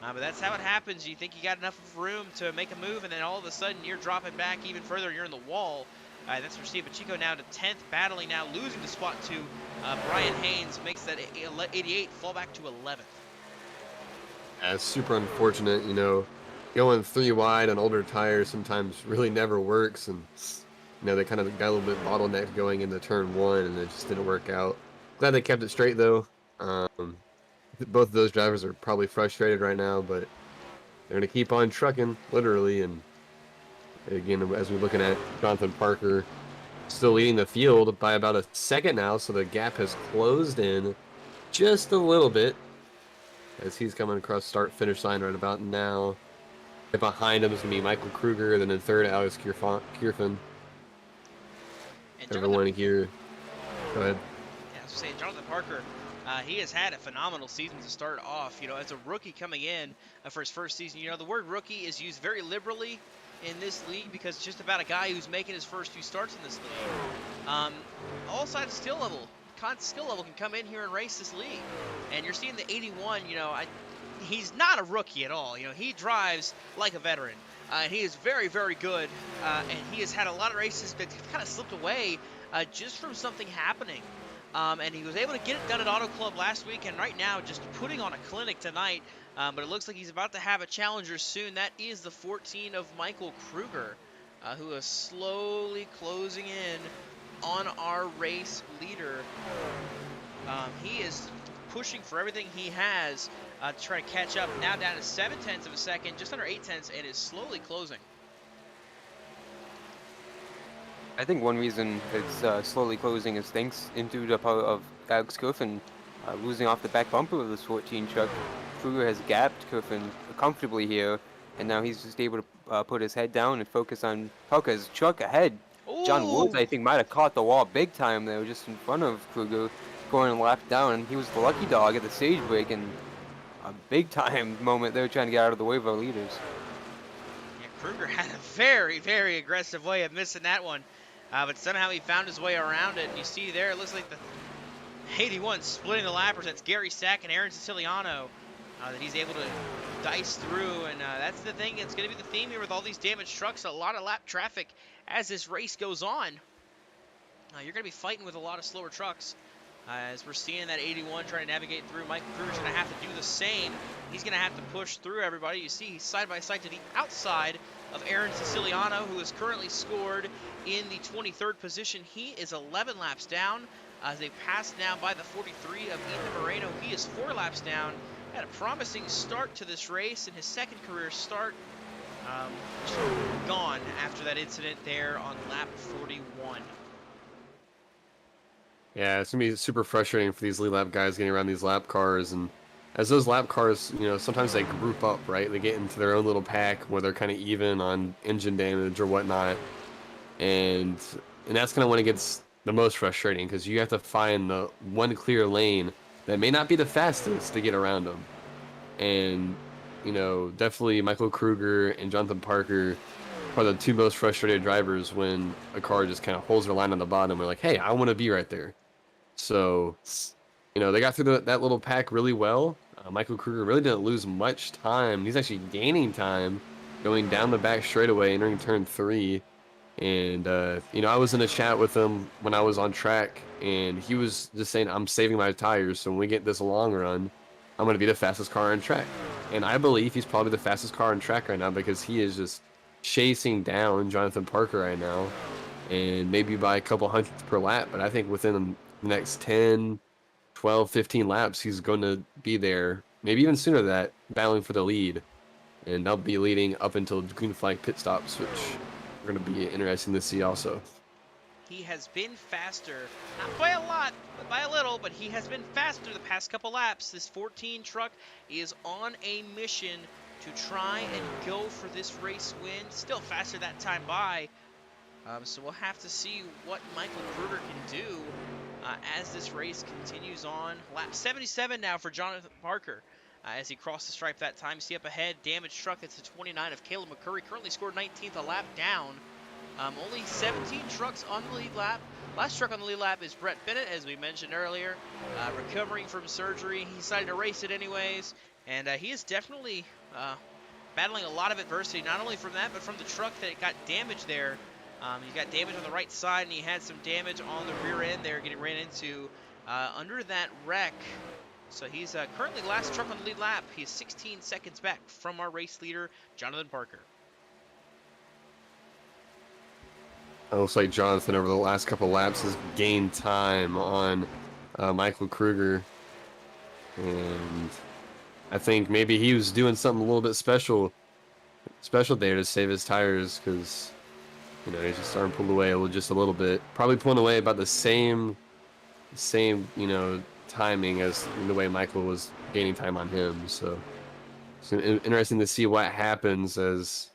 But that's how it happens. You think you got enough room to make a move, and then all of a sudden you're dropping back even further. You're in the wall. That's for Steve Pacheco now to 10th, battling now, losing the spot to Brian Haynes, makes that 88 fall back to 11th. It's super unfortunate, you know. Going 3 wide on older tires sometimes really never works, and you know they kind of got a little bit bottlenecked going into turn 1, and it just didn't work out. Glad they kept it straight though. Both of those drivers are probably frustrated right now, but they're going to keep on trucking, literally. And again, as we're looking at Jonathan Parker still leading the field by about a second now, so the gap has closed in just a little bit as he's coming across start-finish line right about now. And behind him is going to be Michael Kruger, then in third, Alex Carefin. Everyone here. Go ahead. Yeah, I was saying, Jonathan Parker, he has had a phenomenal season to start off. You know, as a rookie coming in for his first season, you know, the word rookie is used very liberally in this league because it's just about a guy who's making his first few starts in this league. All sides of skill level can come in here and race this league. And you're seeing the 81, you know, he's not a rookie at all. You know, he drives like a veteran. And he is very, very good. And he has had a lot of races that kind of slipped away just from something happening. And he was able to get it done at Auto Club last week, and right now just putting on a clinic tonight. But it looks like he's about to have a challenger soon. That is the 14 of Michael Kruger, who is slowly closing in on our race leader. He is pushing for everything he has to try to catch up. Now down to 0.7 of a second, just under 0.8, and is slowly closing. I think one reason it's slowly closing is thanks into the power of Alex Carefin losing off the back bumper of this 14 truck. Kruger has gapped Carefin comfortably here, and now he's just able to put his head down and focus on Parker's truck ahead. Ooh. John Woods, I think, might have caught the wall big time there, just in front of Kruger, going a lap down. He was the lucky dog at the stage break, and a big time moment there trying to get out of the way of our leaders. Yeah, Kruger had a very, very aggressive way of missing that one. But somehow he found his way around it, and you see there, it looks like the 81 splitting the lappers. That's Gary Stack and Aaron Siciliano that he's able to dice through, and that's the thing. It's going to be the theme here with all these damaged trucks. A lot of lap traffic as this race goes on. You're going to be fighting with a lot of slower trucks. As we're seeing that 81 trying to navigate through, Michael Kruger's going to have to do the same. He's going to have to push through everybody. You see he's side by side to the outside of Aaron Siciliano, who is currently scored in the 23rd position. He is 11 laps down as they pass now by the 43 of Ethan Moreno. He is 4 laps down. Had a promising start to this race in his second career start. Just gone after that incident there on lap 41. Yeah, it's going to be super frustrating for these lead lap guys getting around these lap cars. And as those lap cars, you know, sometimes they group up, right? They get into their own little pack where they're kind of even on engine damage or whatnot. And that's kind of when it gets the most frustrating, because you have to find the one clear lane that may not be the fastest to get around them. And, you know, definitely Michael Kruger and Jonathan Parker are the two most frustrated drivers when a car just kind of holds their line on the bottom. We're like, hey, I want to be right there. So, you know, they got through that little pack really well. Michael Kruger really didn't lose much time. He's actually gaining time going down the back straightaway, entering turn 3. And, you know, I was in a chat with him when I was on track, and he was just saying, I'm saving my tires, so when we get this long run, I'm going to be the fastest car on track. And I believe he's probably the fastest car on track right now, because he is just chasing down Jonathan Parker right now, and maybe by a couple hundredths per lap. But I think within the next 10, 12, 15 laps, he's going to be there, maybe even sooner than that, battling for the lead. And they'll be leading up until green flag pit stops, which are going to be interesting to see also. he has been faster, not by a lot, but by a little, but he has been faster the past couple laps. This 14 truck is on a mission to try and go for this race win. Still faster that time by. So we'll have to see what Michael Kruger can do as this race continues on. Lap 77 now for Jonathan Parker. As he crossed the stripe that time. See up ahead, damaged truck. It's the 29 of Caleb McCurry. Currently scored 19th, a lap down. Only 17 trucks on the lead lap. Last truck on the lead lap is Brett Bennett, as we mentioned earlier. Recovering from surgery. He decided to race it anyways. And he is definitely battling a lot of adversity, not only from that, but from the truck that got damaged there. He got damage on the right side, and he had some damage on the rear end there, getting ran into under that wreck. So he's currently last truck on the lead lap. He's 16 seconds back from our race leader, Jonathan Parker. It looks like Jonathan over the last couple laps has gained time on Michael Kruger. And I think maybe he was doing something a little bit special there to save his tires, because you know, he's just starting to pull away just a little bit. Probably pulling away about the same you know, timing as the way Michael was gaining time on him. So it's interesting to see what happens as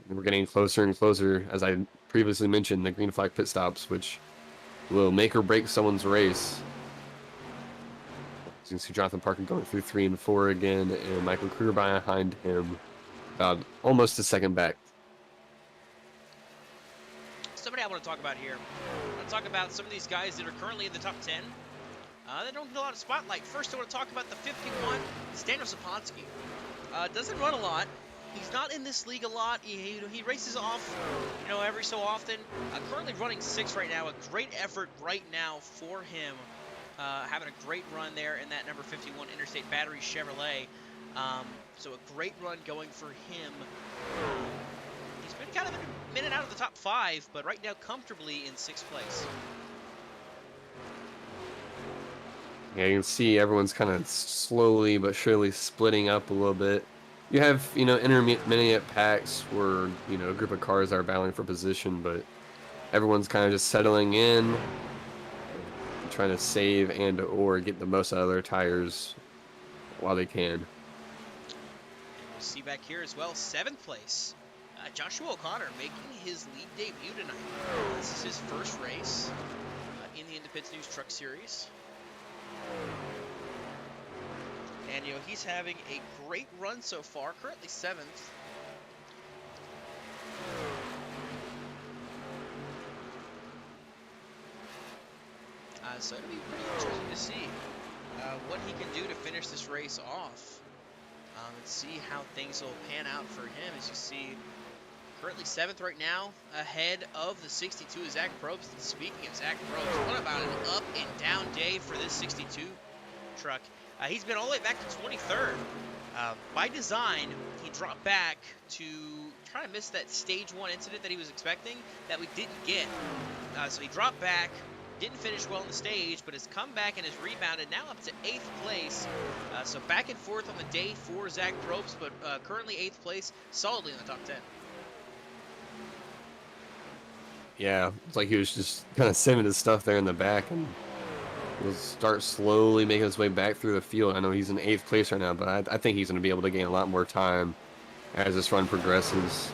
we're getting closer and closer. As I previously mentioned, the green flag pit stops, which will make or break someone's race. As you can see, Jonathan Parker going through 3 and 4 again, and Michael Kruger behind him, about almost a second back. Somebody I want to talk about here. I want to talk about some of these guys that are currently in the top 10. They don't get a lot of spotlight. First, I want to talk about the 51. It's Daniel Saponski. Doesn't run a lot. He's not in this league a lot. He races off, you know, every so often. Currently running 6th right now. A great effort right now for him. Having a great run there in that number 51 Interstate Battery Chevrolet. So a great run going for him. He's been kind of in and out of the top 5, but right now comfortably in 6th place. Yeah, you can see everyone's kind of slowly but surely splitting up a little bit. You have, you know, intermediate packs where, you know, a group of cars are battling for position, but everyone's kind of just settling in, trying to save and or get the most out of their tires while they can. We'll see back here as well, 7th place. Joshua O'Connor making his lead debut tonight. This is his first race in the InThePitsNews Truck Series. And, you know, he's having a great run so far, currently 7th. So it'll be pretty interesting to see what he can do to finish this race off. And see how things will pan out for him. As you see, currently 7th right now, ahead of the 62 is Zach Probst. And speaking of Zach Probst, what about an up and down day for this 62 truck? He's been all the way back to 23rd. By design, he dropped back to try to miss that stage 1 incident that he was expecting that we didn't get. So he dropped back, didn't finish well on the stage, but has come back and has rebounded, now up to 8th place. So back and forth on the day for Zach Probst, but currently 8th place, solidly in the top 10. Yeah, it's like he was just kind of saving his stuff there in the back, and he'll start slowly making his way back through the field. I know he's in 8th place right now, but I think he's going to be able to gain a lot more time as this run progresses.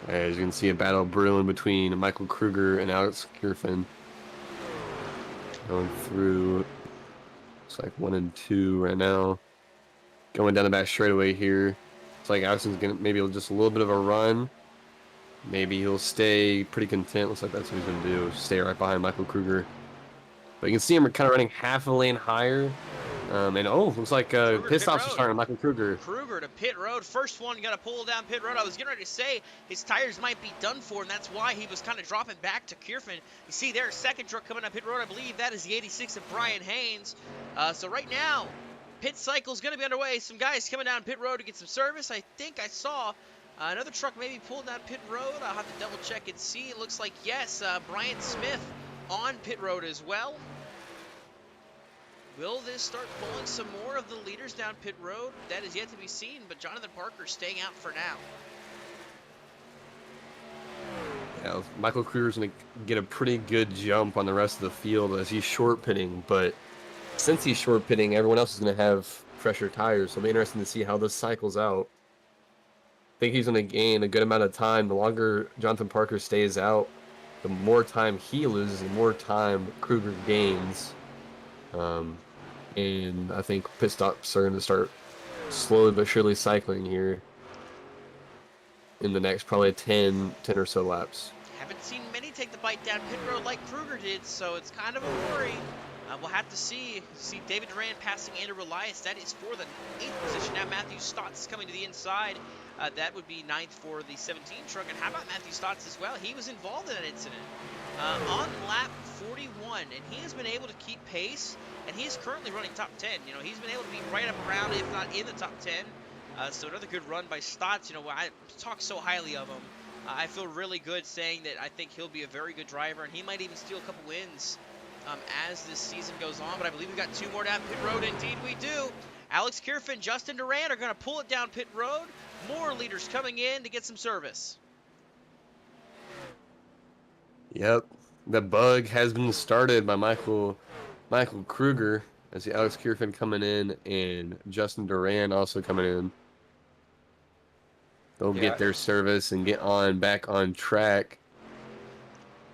As you can see, a battle brewing between Michael Kruger and Alex Carefin. Going through, looks like 1 and 2 right now. Going down the back straightaway here. It's like Alex's getting maybe just a little bit of a run. Maybe he'll stay pretty content. Looks like that's what he's going to do. Stay right behind Michael Kruger. But you can see him kind of running half a lane higher. And looks like pit stops are starting on Michael Kruger. Kruger to pit road. First one got to pull down pit road. I was getting ready to say his tires might be done for, and that's why he was kind of dropping back to Carefin. You see there, second truck coming up pit road. I believe that is the 86 of Brian Haynes. So right now, pit cycle is going to be underway. Some guys coming down pit road to get some service. I think I saw another truck maybe pulling down pit road. I'll have to double check and see. It looks like, yes, Brian Smith on pit road as well. Will this start pulling some more of the leaders down pit road? That is yet to be seen, but Jonathan Parker staying out for now. Michael Kruger's going to get a pretty good jump on the rest of the field as he's short pitting, but since he's short pitting, everyone else is going to have fresher tires, so it'll be interesting to see how this cycles out. I think he's going to gain a good amount of time. The longer Jonathan Parker stays out, the more time he loses, the more time Kruger gains. And I think pit stops are going to start slowly but surely cycling here in the next probably 10 or so laps. Haven't seen many take the bite down pit road like Kruger did, so it's kind of a worry. We'll have to see. See David Duran passing Andrew Elias. That is for the 8th position. Now Matthew Stotts is coming to the inside. That would be 9th for the 17 truck. And how about Matthew Stotts as well? He was involved in that incident on lap 41, and he has been able to keep pace, and he is currently running top 10. You know, he's been able to be right up around, if not in the top 10. So another good run by Stotts. You know, I talk so highly of him. I feel really good saying that I think he'll be a very good driver, and he might even steal a couple wins as this season goes on. But I believe we've got 2 more down pit road. Indeed we do. Alex Carefin, Justin Duran are going to pull it down pit road. More leaders coming in to get some service. Yep, the bug has been started by Michael Kruger. I see Alex Carefin coming in and Justin Duran also coming in. They'll get their service and get back on track.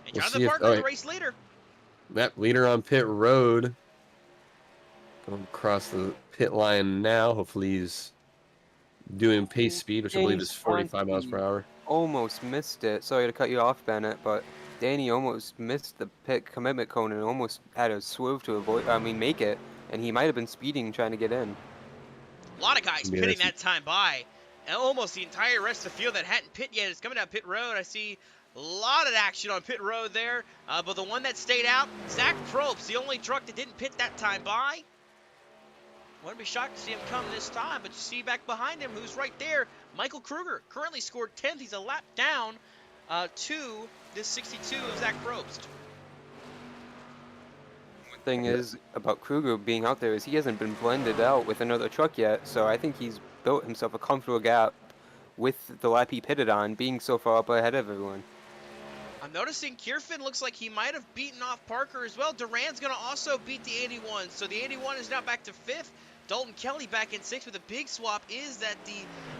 And Jonathan Parker, the race leader. That leader on pit road. Going across the pit line now. Hopefully he's doing pace speed, which I believe is 45 miles per hour. Almost missed it. Sorry to cut you off, Bennett, but Danny almost missed the pit commitment cone and almost had a swerve to make it. And he might have been speeding trying to get in. A lot of guys pitting that time by. And almost the entire rest of the field that hadn't pit yet is coming down pit road. I see a lot of action on pit road there. But the one that stayed out, Zach Probst, the only truck that didn't pit that time by. Wouldn't be shocked to see him come this time, but you see back behind him who's right there, Michael Kruger, currently scored 10th. He's a lap down to this 62 of Zach Probst. Thing is about Kruger being out there is he hasn't been blended out with another truck yet, so I think he's built himself a comfortable gap with the lap he pitted on, being so far up ahead of everyone. I'm noticing Carefin looks like he might have beaten off Parker as well. Duran's going to also beat the 81, so the 81 is now back to 5th. Dalton Kelly back in 6th, but the big swap is that the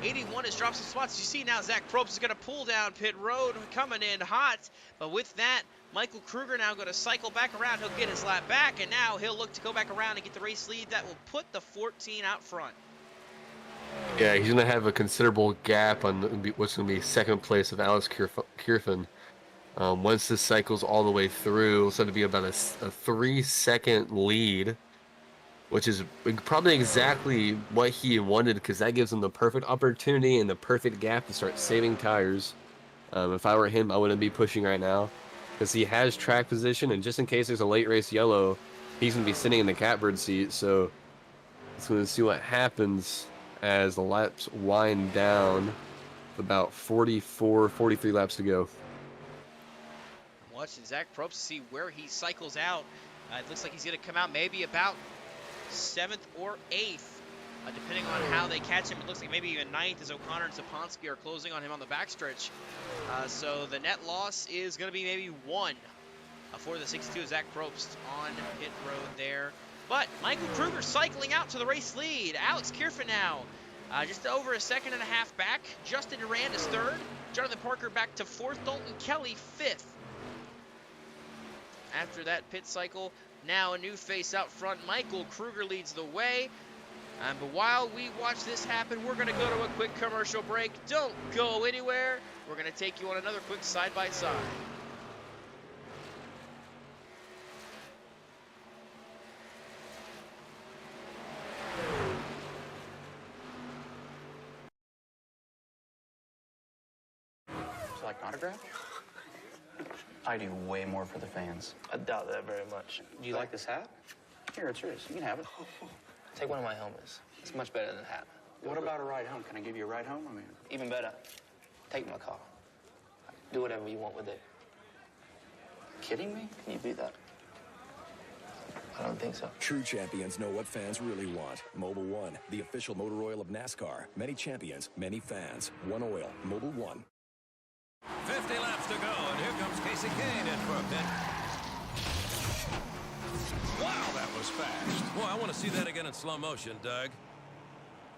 81 has dropped some spots. You see now Zach Probst is going to pull down pit road, coming in hot, but with that, Michael Kruger now going to cycle back around. He'll get his lap back, and now he'll look to go back around and get the race lead. That will put the 14 out front. Yeah, he's going to have a considerable gap on what's going to be 2nd place of Alex Carefin. Once this cycles all the way through, it's going to be about a 3-second lead, which is probably exactly what he wanted, because that gives him the perfect opportunity and the perfect gap to start saving tires. If I were him, I wouldn't be pushing right now, because he has track position, and just in case there's a late race yellow, he's going to be sitting in the catbird seat. So let's going to see what happens as the laps wind down. About 43 laps to go. Watching Zach Probst to see where he cycles out. It looks like he's going to come out maybe about 7th or 8th, depending on how they catch him. It looks like maybe even 9th as O'Connor and Saponsky are closing on him on the backstretch. So the net loss is going to be maybe 1 for the 62 Zach Probst on pit road there. But Michael Kruger cycling out to the race lead. Alex Carefin now just over a 1.5 seconds back. Justin Duran is 3rd. Jonathan Parker back to 4th. Dalton Kelly 5th. After that pit cycle, now a new face out front. Michael Kruger leads the way. But while we watch this happen, we're going to go to a quick commercial break. Don't go anywhere. We're going to take you on another quick side-by-side. Would you like an autograph? I do way more for the fans. I doubt that very much. Do you like this hat? Here, it's yours. You can have it. Take one of my helmets. It's much better than a hat. What about a ride home? Can I give you a ride home? I mean, Even better, take my car. Do whatever you want with it. kidding me? Can you beat that? I don't think so. True champions know what fans really want. Mobil 1, the official motor oil of NASCAR. Many champions, many fans. One oil, Mobil 1. 50 laps to go, and here Kasey Kahne in for a pit. Wow, that was fast. Boy, I want to see that again in slow motion, Doug.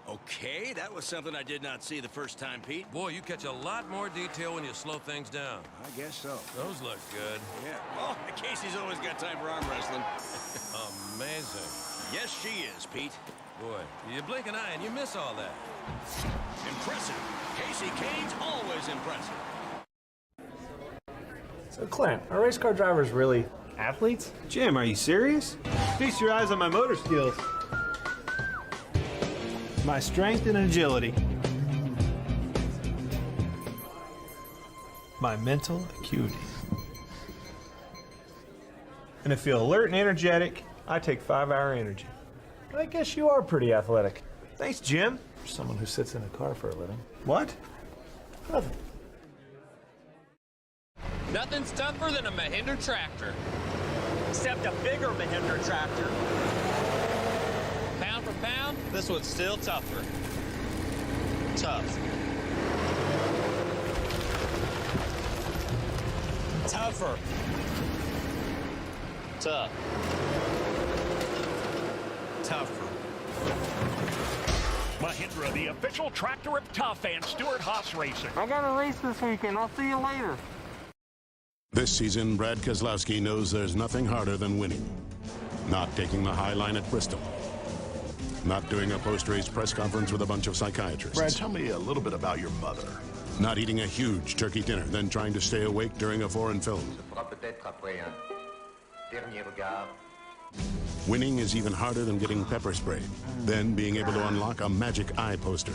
Okay, that was something I did not see the first time, Pete. Boy, you catch a lot more detail when you slow things down. I guess so. Those look good. Yeah. Oh, Casey's always got time for arm wrestling. Amazing. Yes, she is, Pete. Boy, you blink an eye and you miss all that. Impressive. Kasey Kahne's always impressive. So, Clint, are race car drivers really athletes? Jim, are you serious? Feast your eyes on my motor skills. My strength and agility. My mental acuity. And to feel alert and energetic, I take 5-hour energy. I guess you are pretty athletic. Thanks, Jim. For someone who sits in a car for a living. What? Nothing. Nothing's tougher than a Mahindra tractor. Except a bigger Mahindra tractor. Pound for pound, this one's still tougher. Tough. Tougher. Tough. Tougher. Mahindra, the official tractor of Tough and Stewart Haas Racing. I got a race this weekend. I'll see you later. This season, Brad Keselowski knows there's nothing harder than winning. Not taking the high line at Bristol. Not doing a post-race press conference with a bunch of psychiatrists. Brad, tell me a little bit about your mother. Not eating a huge turkey dinner, then trying to stay awake during a foreign film. Winning is even harder than getting pepper sprayed. Then being able to unlock a magic eye poster.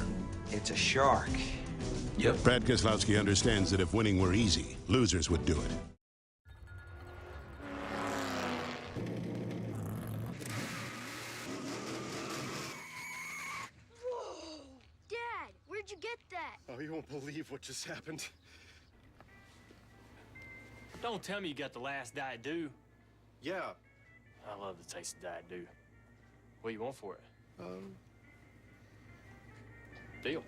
It's a shark. Yep. Brad Keselowski understands that if winning were easy, losers would do it. Whoa! Dad, where'd you get that? Oh, you won't believe what just happened. Don't tell me you got the last Diet Dew. Yeah. I love the taste of Diet Dew. What do you want for it? Deal.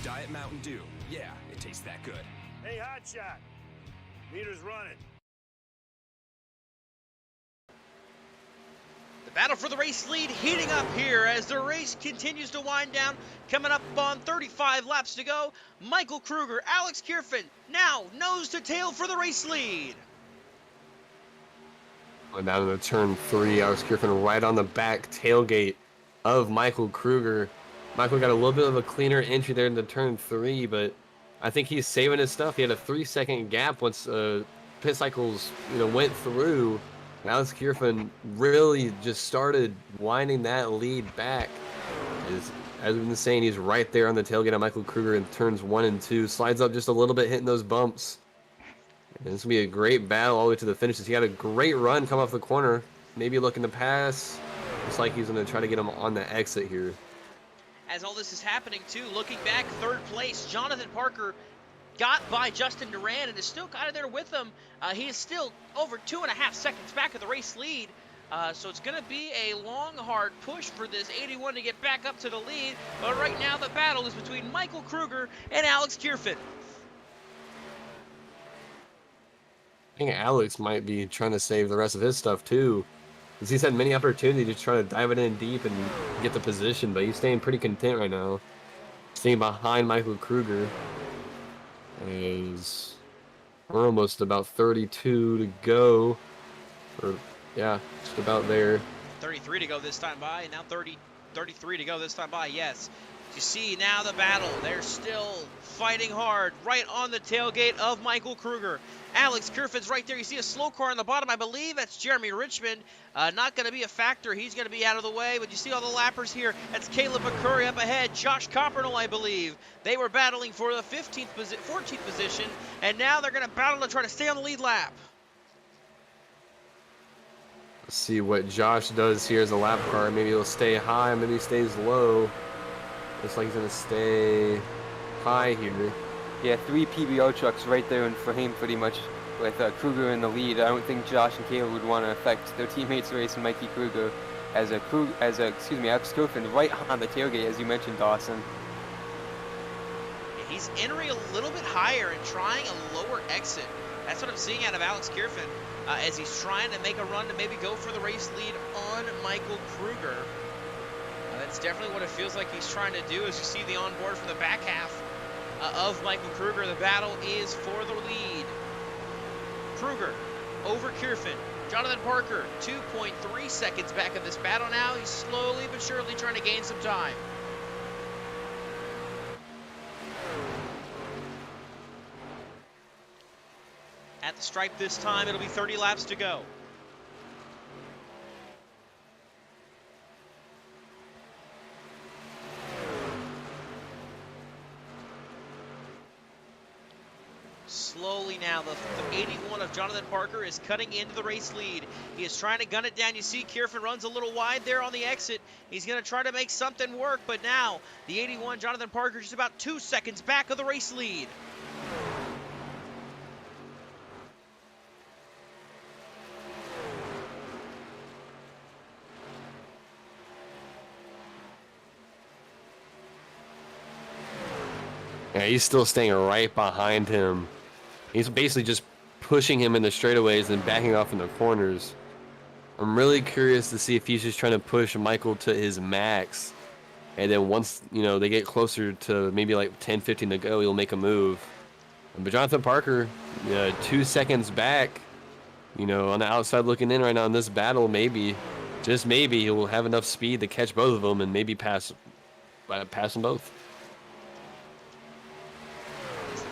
Diet Mountain Dew. Yeah, it tastes that good. Hey, Hotshot. Meter's running. The battle for the race lead heating up here as the race continues to wind down. Coming up on 35 laps to go, Michael Kruger, Alex Carefin, now nose to tail for the race lead. And down to turn 3, Alex Carefin right on the back tailgate of Michael Kruger. Michael got a little bit of a cleaner entry there into turn 3, but I think he's saving his stuff. He had a 3-second gap once pit cycles, went through. And Alex Carefin really just started winding that lead back. As we've been saying, he's right there on the tailgate of Michael Kruger in turns 1 and 2. Slides up just a little bit, hitting those bumps. And this will be a great battle all the way to the finishes. He had a great run come off the corner. Maybe looking to pass. Looks like he's going to try to get him on the exit here. As all this is happening, too, looking back, third place, Jonathan Parker got by Justin Duran and is still kind of there with him. He is still over 2.5 seconds back of the race lead. So it's going to be a long, hard push for this 81 to get back up to the lead. But right now, the battle is between Michael Kruger and Alex Carefin. I think Alex might be trying to save the rest of his stuff, too. Because he's had many opportunities to try to dive it in deep and get the position, but he's staying pretty content right now. Staying behind Michael Kruger. As we're almost about 32 to go. Or, yeah, just about there. 33 to go this time by, and now 33 to go this time by, yes. You see now the battle. They're still fighting hard right on the tailgate of Michael Kruger. Alex Carfin's right there. You see a slow car on the bottom. I believe that's Jeremy Richmond. Not going to be a factor. He's going to be out of the way. But you see all the lappers here. That's Caleb McCurry up ahead. Josh Coppernell, I believe. They were battling for the 14th position. And now they're going to battle to try to stay on the lead lap. Let's see what Josh does here as a lap car. Maybe he'll stay high. Maybe he stays low. Looks like he's going to stay high here. Yeah, 3 PBO trucks right there for him pretty much with Kruger in the lead. I don't think Josh and Caleb would want to affect their teammates' race and Mikey Kruger as Alex Carfin right on the tailgate, as you mentioned, Dawson. He's entering a little bit higher and trying a lower exit. That's what I'm seeing out of Alex Carefin as he's trying to make a run to maybe go for the race lead on Michael Kruger. That's definitely what it feels like he's trying to do as you see the onboard from the back half of Michael Kruger. The battle is for the lead. Kruger over Carefin. Jonathan Parker, 2.3 seconds back of this battle now. He's slowly but surely trying to gain some time. At the stripe this time, it'll be 30 laps to go. Slowly now, the 81 of Jonathan Parker is cutting into the race lead. He is trying to gun it down. You see Carefin runs a little wide there on the exit. He's going to try to make something work, but now the 81 Jonathan Parker just about 2 seconds back of the race lead. Yeah, he's still staying right behind him. He's basically just pushing him into straightaways and backing off in the corners. I'm really curious to see if he's just trying to push Michael to his max. And then once, you know, they get closer to maybe like 10, 15 to go, he'll make a move. But Jonathan Parker, 2 seconds back, you know, on the outside looking in right now in this battle, maybe, just maybe, he'll have enough speed to catch both of them and maybe pass them both.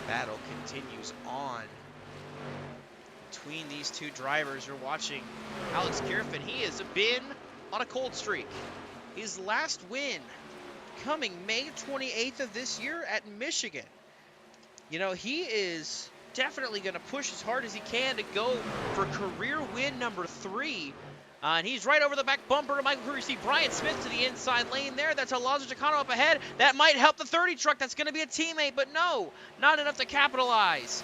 Battle continues on between these two drivers. You're watching Alex Carefin. He has been on a cold streak. His last win coming May 28th of this year at Michigan. You know, he is definitely going to push as hard as he can to go for career win number 3. And he's right over the back bumper to Michael Kruger. You see Brian Smith to the inside lane there. That's Alonso Chicano up ahead. That might help the 30 truck. That's going to be a teammate, but no, not enough to capitalize.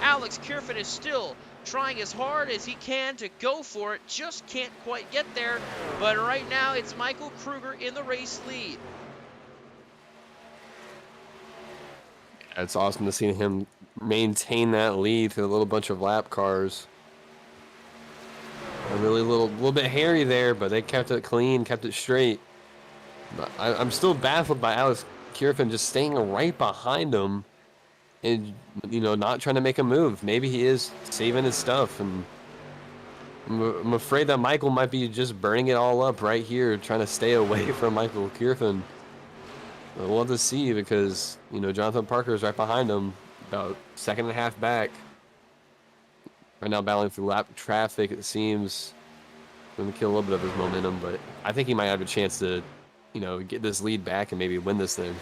Alex Carefin is still trying as hard as he can to go for it. Just can't quite get there. But right now, it's Michael Kruger in the race lead. It's awesome to see him maintain that lead through a little bunch of lap cars. A really little bit hairy there, but they kept it clean, kept it straight. But I'm still baffled by Alex Carefin just staying right behind him and, you know, not trying to make a move. Maybe he is saving his stuff, and I'm afraid that Michael might be just burning it all up right here, trying to stay away from Michael Carefin. We'll have to see because, you know, Jonathan Parker is right behind him, about 1.5 seconds back. Right now battling through lap traffic, it seems. Going to kill a little bit of his momentum, but I think he might have a chance to, you know, get this lead back and maybe win this thing.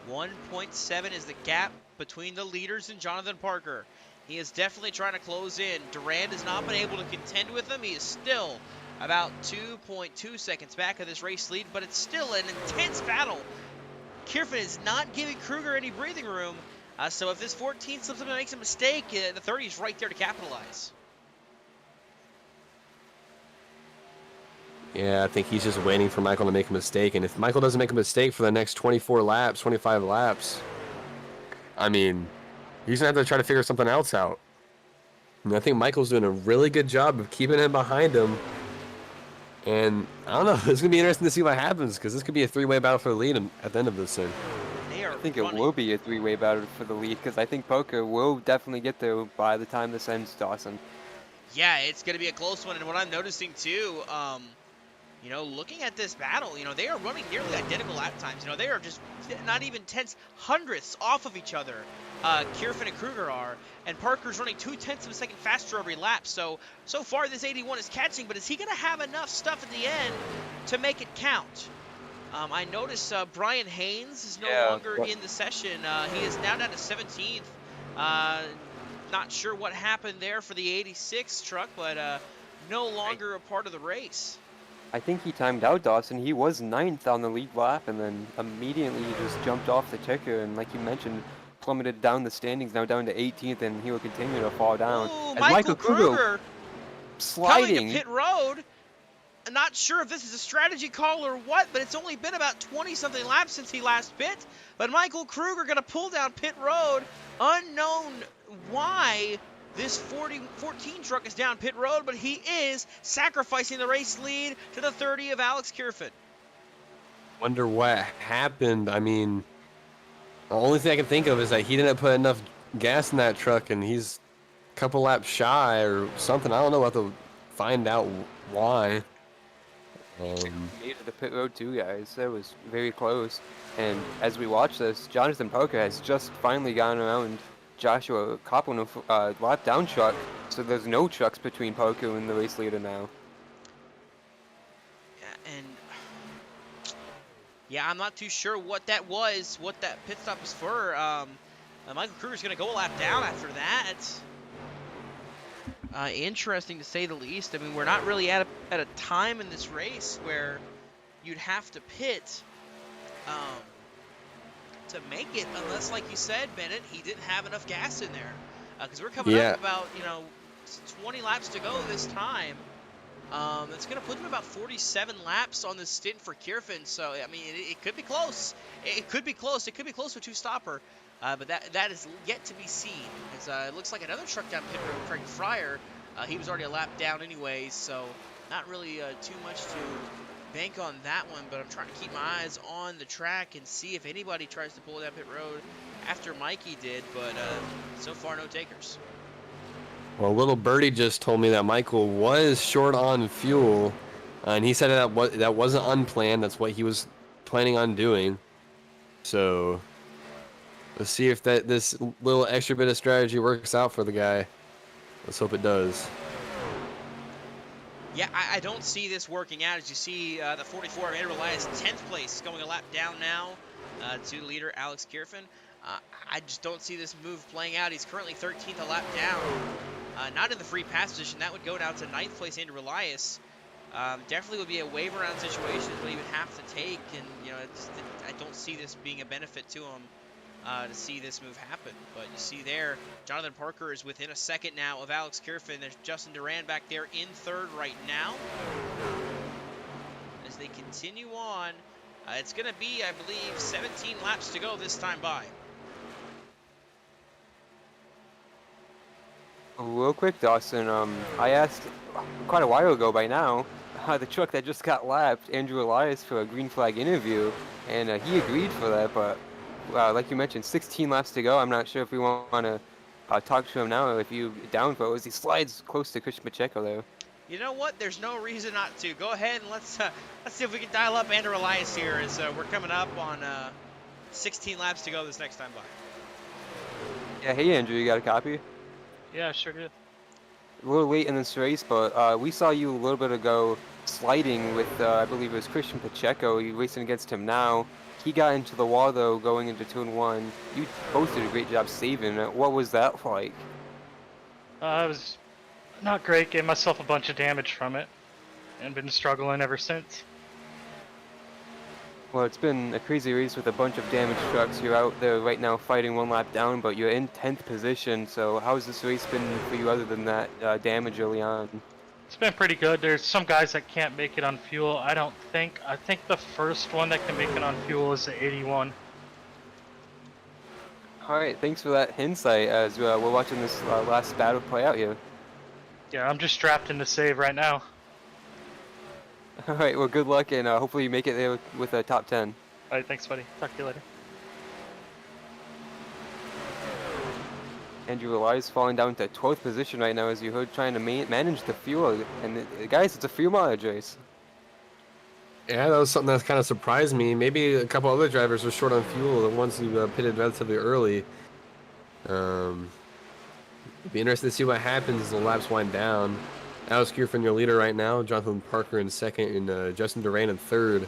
1.7 is the gap between the leaders and Jonathan Parker. He is definitely trying to close in. Durand has not been able to contend with him. He is still about 2.2 seconds back of this race lead, but it's still an intense battle. Carefin is not giving Kruger any breathing room. So if this 14 slips up and makes a mistake, the 30 is right there to capitalize. Yeah, I think he's just waiting for Michael to make a mistake. And if Michael doesn't make a mistake for the next 24 laps, 25 laps, I mean, he's going to have to try to figure something else out. And I think Michael's doing a really good job of keeping him behind him. And I don't know, it's going to be interesting to see what happens because this could be a three-way battle for the lead at the end of this thing. I think it will be a three-way battle for the lead because I think Parker will definitely get there by the time this ends, Dawson. Yeah, it's going to be a close one. And what I'm noticing too, you know, looking at this battle, you know, they are running nearly identical lap times. You know, they are just not even tenths, hundredths off of each other. Carefin and Kruger are, and Parker's running 0.2 of a second faster every lap. So far this 81 is catching, but is he going to have enough stuff at the end to make it count? I noticed Brian Haynes is no longer in the session. He is now down to 17th. Not sure what happened there for the 86 truck, but no longer a part of the race. I think he timed out, Dawson. He was 9th on the lead lap, and then immediately he just jumped off the ticker, and like you mentioned, plummeted down the standings, now down to 18th, and he will continue to fall down. Ooh, as Michael Kruger sliding. coming to pit road. not sure if this is a strategy call or what, but it's only been about 20-something laps since he last pit. But Michael Kruger going to pull down pit road. Unknown why this 14 truck is down pit road, but he is sacrificing the race lead to the 30 of Alex Carefin. Wonder what happened. I mean, the only thing I can think of is that he didn't put enough gas in that truck, and he's a couple laps shy or something. I don't know. We'll have to find out why. Made it to the pit road too, guys. That was very close. And as we watch this, Jonathan Parker has just finally gotten around Joshua Copeland with lap down truck. So there's no trucks between Parker and the race leader now. Yeah, I'm not too sure what that was, what that pit stop was for. Michael Kruger's going to go a lap down after that. Interesting to say the least. I mean, we're not really at a time in this race where you'd have to pit to make it, unless, like you said, Bennett, he didn't have enough gas in there. Because we're coming up about, 20 laps to go this time. It's going to put him about 47 laps on this stint for Carefin. So, I mean, it could be close. It could be close. It could be close to a two-stopper. But that is yet to be seen. It looks like another truck down pit road, Craig Fryer. He was already a lap down anyways, so not really too much to bank on that one. But I'm trying to keep my eyes on the track and see if anybody tries to pull down pit road after Mikey did. But so far, no takers. Well, little birdie just told me that Michael was short on fuel, and he said that wasn't unplanned. That's what he was planning on doing. So let's see if this little extra bit of strategy works out for the guy. Let's hope it does. Yeah, I don't see this working out. As you see, the 44 of Andrew Elias, 10th place, going a lap down now to the leader, Alex Carefin. I just don't see this move playing out. He's currently 13th, a lap down. Not in the free pass position. That would go down to 9th place, Andrew Elias. Definitely would be a wave around situation that he would have to take. And, I don't see this being a benefit to him to see this move happen. But you see there, Jonathan Parker is within a second now of Alex Carefin. There's Justin Duran back there in third right now. As they continue on, it's going to be, I believe, 17 laps to go this time by. Real quick, Dawson, I asked quite a while ago by now, the truck that just got lapped, Andrew Elias, for a green flag interview, and he agreed for that, but like you mentioned, 16 laps to go. I'm not sure if we want to talk to him now, or if you down for it, as he slides close to Christian Pacheco there. You know what? There's no reason not to. Go ahead and let's see if we can dial up Andrew Elias here as we're coming up on 16 laps to go this next time by. Yeah, hey Andrew, you got a copy? Yeah, sure did. A little late in this race, but we saw you a little bit ago sliding with, I believe it was Christian Pacheco. You're racing against him now. He got into the wall, though, going into turn 1. You both did a great job saving it. What was that like? It was not great. Gave myself a bunch of damage from it, and been struggling ever since. Well, it's been a crazy race with a bunch of damaged trucks. You're out there right now fighting one lap down, but you're in 10th position. So how's this race been for you other than that damage early on? It's been pretty good. There's some guys that can't make it on fuel. I think the first one that can make it on fuel is the 81. All right, thanks for that insight as we're watching this last battle play out here. Yeah, I'm just strapped in to save right now. All right, well, good luck, and hopefully you make it there with a top 10. All right, thanks, buddy. Talk to you later. Andrew Elias falling down to 12th position right now, as you heard, trying to manage the fuel. And guys, it's a fuel mileage race. Yeah, that was something that kind of surprised me. Maybe a couple other drivers were short on fuel, the ones who pitted relatively early. It'd be interesting to see what happens as the laps wind down. Alex Carefin, your leader right now. Jonathan Parker in second, and Justin Duran in third.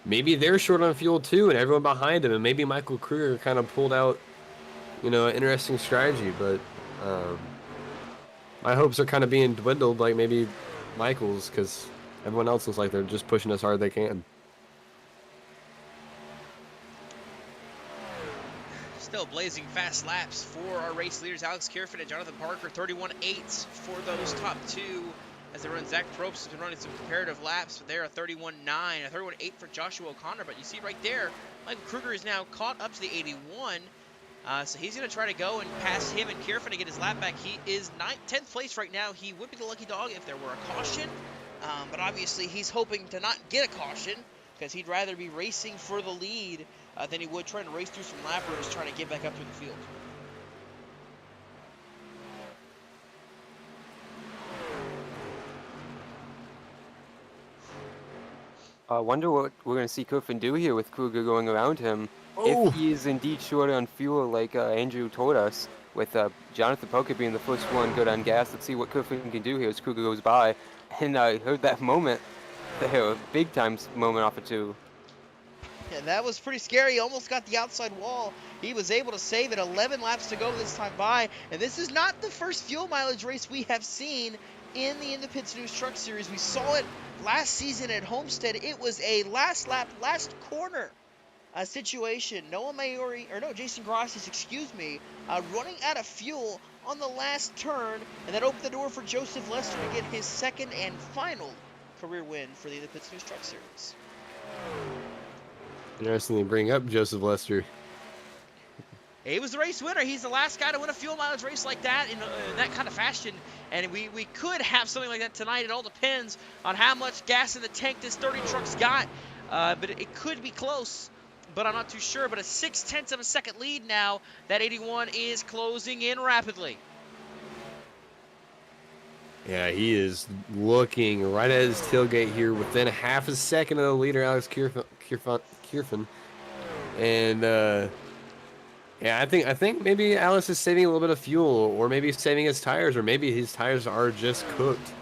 Maybe they're short on fuel too, and everyone behind him. And maybe Michael Kruger kind of pulled out, an interesting strategy. But my hopes are kind of being dwindled, like maybe Michael's, because everyone else looks like they're just pushing as hard as they can. Still blazing fast laps for our race leaders, Alex Carefin and Jonathan Parker, 31.8 for those top two. as they run. Zach Probst has been running some comparative laps. There, a 31.9, a 31.8 for Joshua O'Connor. But you see right there, Michael Kruger is now caught up to the 81. So he's going to try to go and pass him and Carefin to get his lap back. He is 10th place right now. He would be the lucky dog if there were a caution. But obviously he's hoping to not get a caution because he'd rather be racing for the lead than he would trying to race through some lappers trying to get back up through the field. I wonder what we're going to see Carefin do here with Kruger going around him. Oh. If he is indeed short on fuel, like Andrew told us, with Jonathan Parker being the first one good on gas. Let's see what Carefin can do here as Kruger goes by. And I heard that moment there, a big time moment off of 2. Yeah, that was pretty scary. He almost got the outside wall. He was able to save it. 11 laps to go this time by. And this is not the first fuel mileage race we have seen in the InThePitsNews Truck Series. We saw it last season at Homestead. It was a last lap, last corner situation. Jason Grassis, running out of fuel on the last turn. And that opened the door for Joseph Lester to get his second and final career win for the InThePitsNews Truck Series. Interesting to bring up Joseph Lester. He was the race winner. He's the last guy to win a fuel mileage race like that in that kind of fashion. And we could have something like that tonight. It all depends on how much gas in the tank this 30 truck's got. But it could be close, but I'm not too sure. But a 0.6 of a second lead now. That 81 is closing in rapidly. Yeah, he is looking right at his tailgate here within a half a second of the leader, Alex Carefin. And yeah, I think maybe Alex is saving a little bit of fuel, or maybe he's saving his tires, or maybe his tires are just cooked.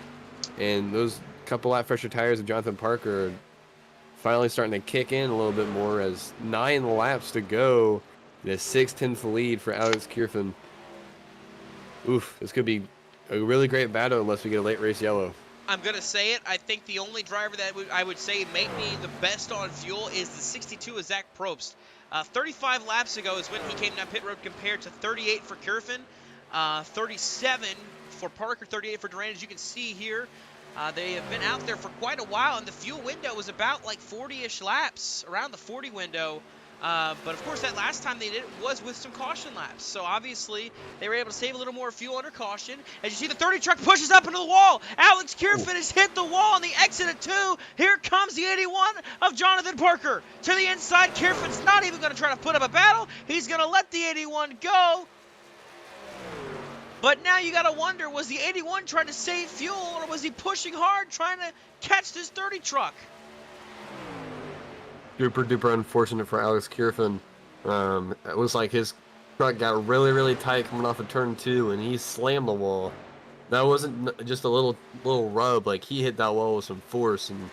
And those couple lap fresher tires of Jonathan Parker are finally starting to kick in a little bit more as 9 laps to go. The 6/10 lead for Alex Carefin. Oof, this could be a really great battle unless we get a late race yellow. I'm going to say it. I think the only driver that I would say may be the best on fuel is the 62 of Zach Probst. 35 laps ago is when he came down pit road compared to 38 for Carefin, 37 for Parker, 38 for Duran. As you can see here, they have been out there for quite a while, and the fuel window was about like 40-ish laps, around the 40 window. But of course, that last time they did it was with some caution laps. So obviously, they were able to save a little more fuel under caution. As you see, the 30 truck pushes up into the wall. Alex Carefin has hit the wall on the exit at 2. Here comes the 81 of Jonathan Parker. To the inside, Carfin's not even going to try to put up a battle. He's going to let the 81 go. But now you got to wonder, was the 81 trying to save fuel, or was he pushing hard trying to catch this 30 truck? Super duper unfortunate for Alex Carefin. It looks like his truck got really tight coming off of turn 2, and he slammed the wall. That wasn't just a little rub. Like, he hit that wall with some force, and you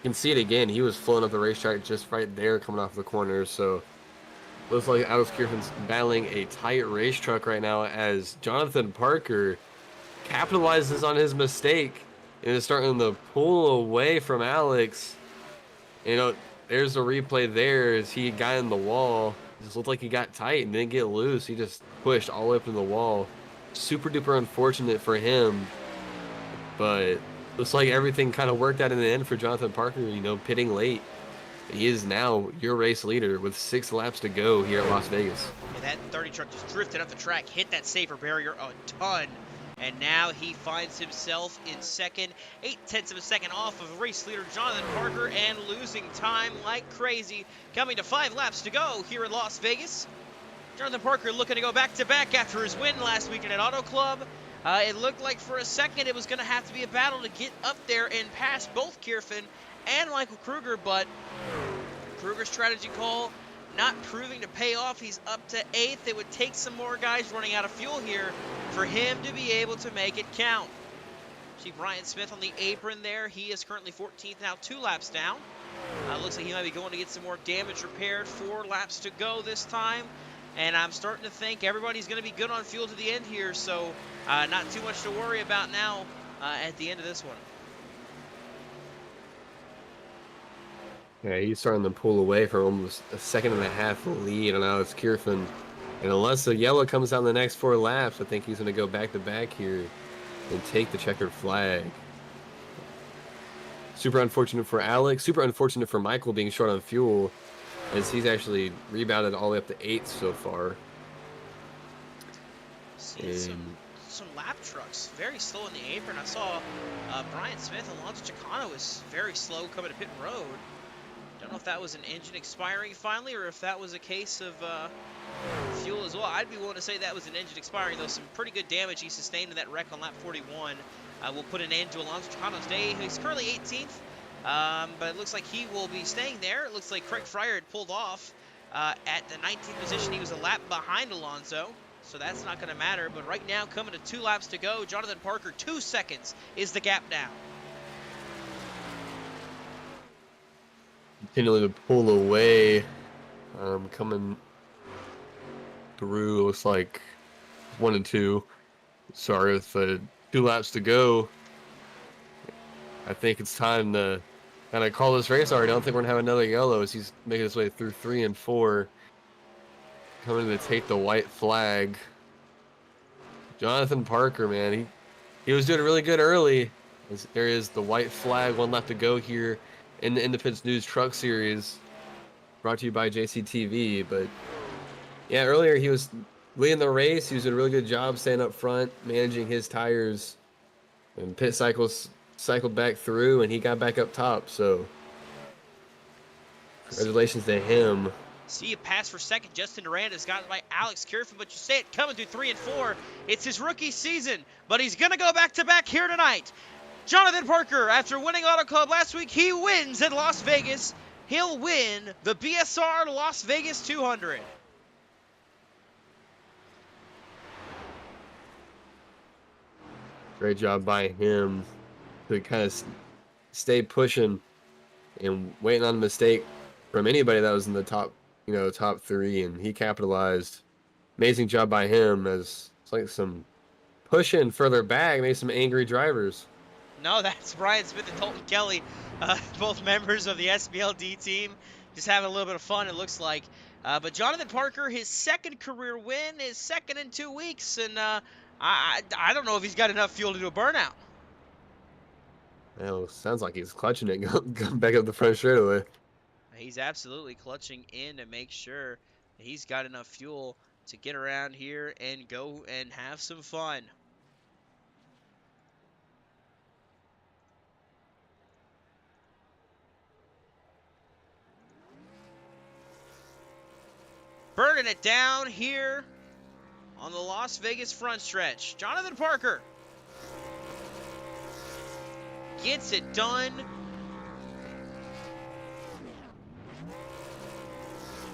can see it again. He was floating up the racetrack just right there coming off the corner. So looks like Alex Carfin's battling a tight race truck right now as Jonathan Parker capitalizes on his mistake and is starting to pull away from Alex. You know, there's a replay there as he got in the wall. It just looked like he got tight and didn't get loose. He just pushed all the way up in the wall. Super duper unfortunate for him. But looks like everything kind of worked out in the end for Jonathan Parker, you know, pitting late. He is now your race leader with 6 laps to go here at Las Vegas. And that 30 truck just drifted up the track, hit that safer barrier a ton. And now he finds himself in second, 0.8 of a second off of race leader Jonathan Parker, and losing time like crazy. Coming to 5 laps to go here in Las Vegas. Jonathan Parker looking to go back-to-back after his win last weekend at Auto Club. It looked like for a second it was going to have to be a battle to get up there and pass both Carefin and Michael Kruger, but Kruger's strategy call not proving to pay off. He's up to 8th. It would take some more guys running out of fuel here for him to be able to make it count. See Brian Smith on the apron there. He is currently 14th now, 2 laps down. Looks like he might be going to get some more damage repaired. 4 laps to go this time. And I'm starting to think everybody's going to be good on fuel to the end here, so not too much to worry about now at the end of this one. Yeah, he's starting to pull away from almost a 1.5-second lead on Alex Carefin. And unless the yellow comes out in the next 4 laps, I think he's going to go back-to-back here and take the checkered flag. Super unfortunate for Alex. Super unfortunate for Michael being short on fuel, as he's actually rebounded all the way up to 8th so far. Seeing some lap trucks very slow in the apron. I saw Brian Smith and Alonso Chicano was very slow coming to pit road. Don't know if that was an engine expiring finally, or if that was a case of fuel as well. I'd be willing to say that was an engine expiring, though. Some pretty good damage he sustained in that wreck on lap 41. Will put an end to Alonso Chicano's day. He's currently 18th, but it looks like he will be staying there. It looks like Craig Fryer had pulled off at the 19th position. He was a lap behind Alonso, so that's not going to matter. But right now, coming to 2 laps to go, Jonathan Parker, 2 seconds is the gap now. Continuing to pull away, coming through, looks like 1 and 2. Sorry, with 2 laps to go, I think it's time to kind of call this race already. I don't think we're going to have another yellow as he's making his way through 3 and 4. Coming to take the white flag. Jonathan Parker, man, he was doing really good early. There is the white flag, 1 lap to go here in the InThePitsNews Truck Series, brought to you by JCTV. But yeah, earlier he was leading the race. He was doing a really good job staying up front, managing his tires, and pit cycled back through, and he got back up top. So congratulations to him. See a pass for second. Justin Durand is gotten by Alex Carefin, but you say it coming through 3 and 4. It's his rookie season, but he's going to go back-to-back here tonight. Jonathan Parker, after winning Auto Club last week, he wins at Las Vegas. He'll win the BSR Las Vegas 200. Great job by him to kind of stay pushing and waiting on a mistake from anybody that was in the top, top 3, and he capitalized. Amazing job by him, as it's like some pushing further back, maybe some angry drivers. No, that's Brian Smith and Tolton Kelly, both members of the SBLD team, just having a little bit of fun, it looks like. But Jonathan Parker, his 2nd career win, his 2nd in 2 weeks, and I don't know if he's got enough fuel to do a burnout. Well, sounds like he's clutching it, going back up the front straightaway. He's absolutely clutching in to make sure that he's got enough fuel to get around here and go and have some fun. Burning it down here on the Las Vegas front stretch. Jonathan Parker gets it done.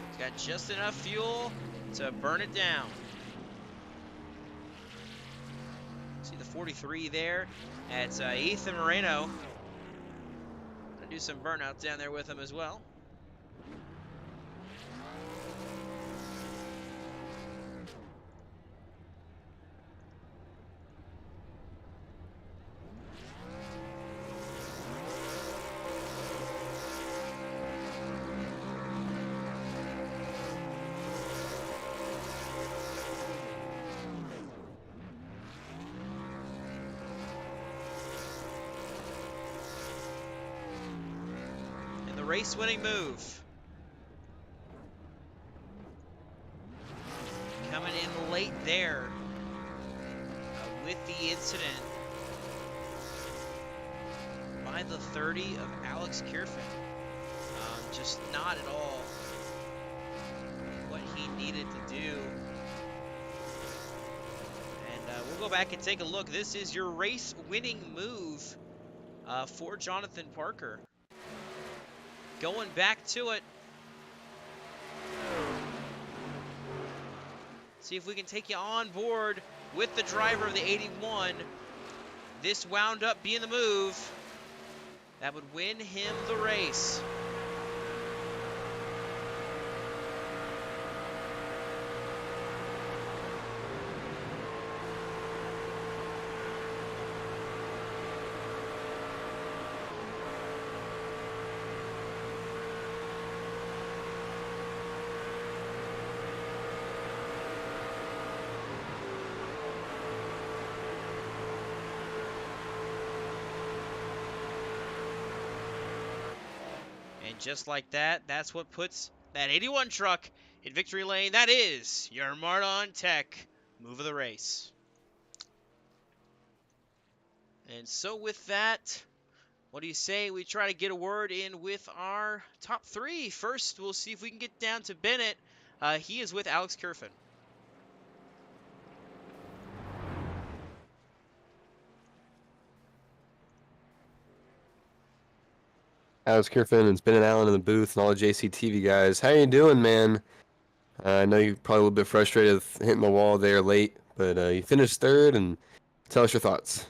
He's got just enough fuel to burn it down. See the 43 there at Ethan Moreno. Gonna do some burnouts down there with him as well. Race-winning move. Coming in late there with the incident by the 30 of Alex Carefin. Just not at all what he needed to do. And we'll go back and take a look. This is your race-winning move for Jonathan Parker. Going back to it. See if we can take you on board with the driver of the 81. This wound up being the move that would win him the race. And just like that, that's what puts that 81 truck in victory lane. That is your Mardon Tech move of the race. And so with that, what do you say we try to get a word in with our top three? First, we'll see if we can get down to Bennett. He is with Alex Carefin. Alex Carefin and Bennett Allen in the booth and all the JCTV guys. How you doing, man? I know you're probably a little bit frustrated with hitting the wall there late, but you finished third, and tell us your thoughts.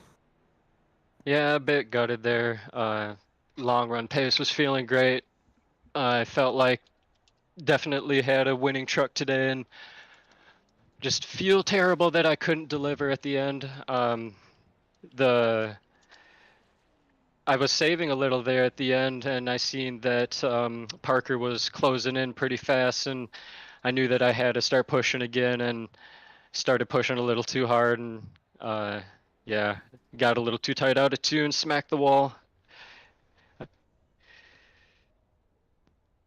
Yeah, a bit gutted there. Long run pace was feeling great. I felt like definitely had a winning truck today, and just feel terrible that I couldn't deliver at the end. I was saving a little there at the end, and I seen that Parker was closing in pretty fast, and I knew that I had to start pushing again, and started pushing a little too hard, and yeah, got a little too tight out of tune, smacked the wall.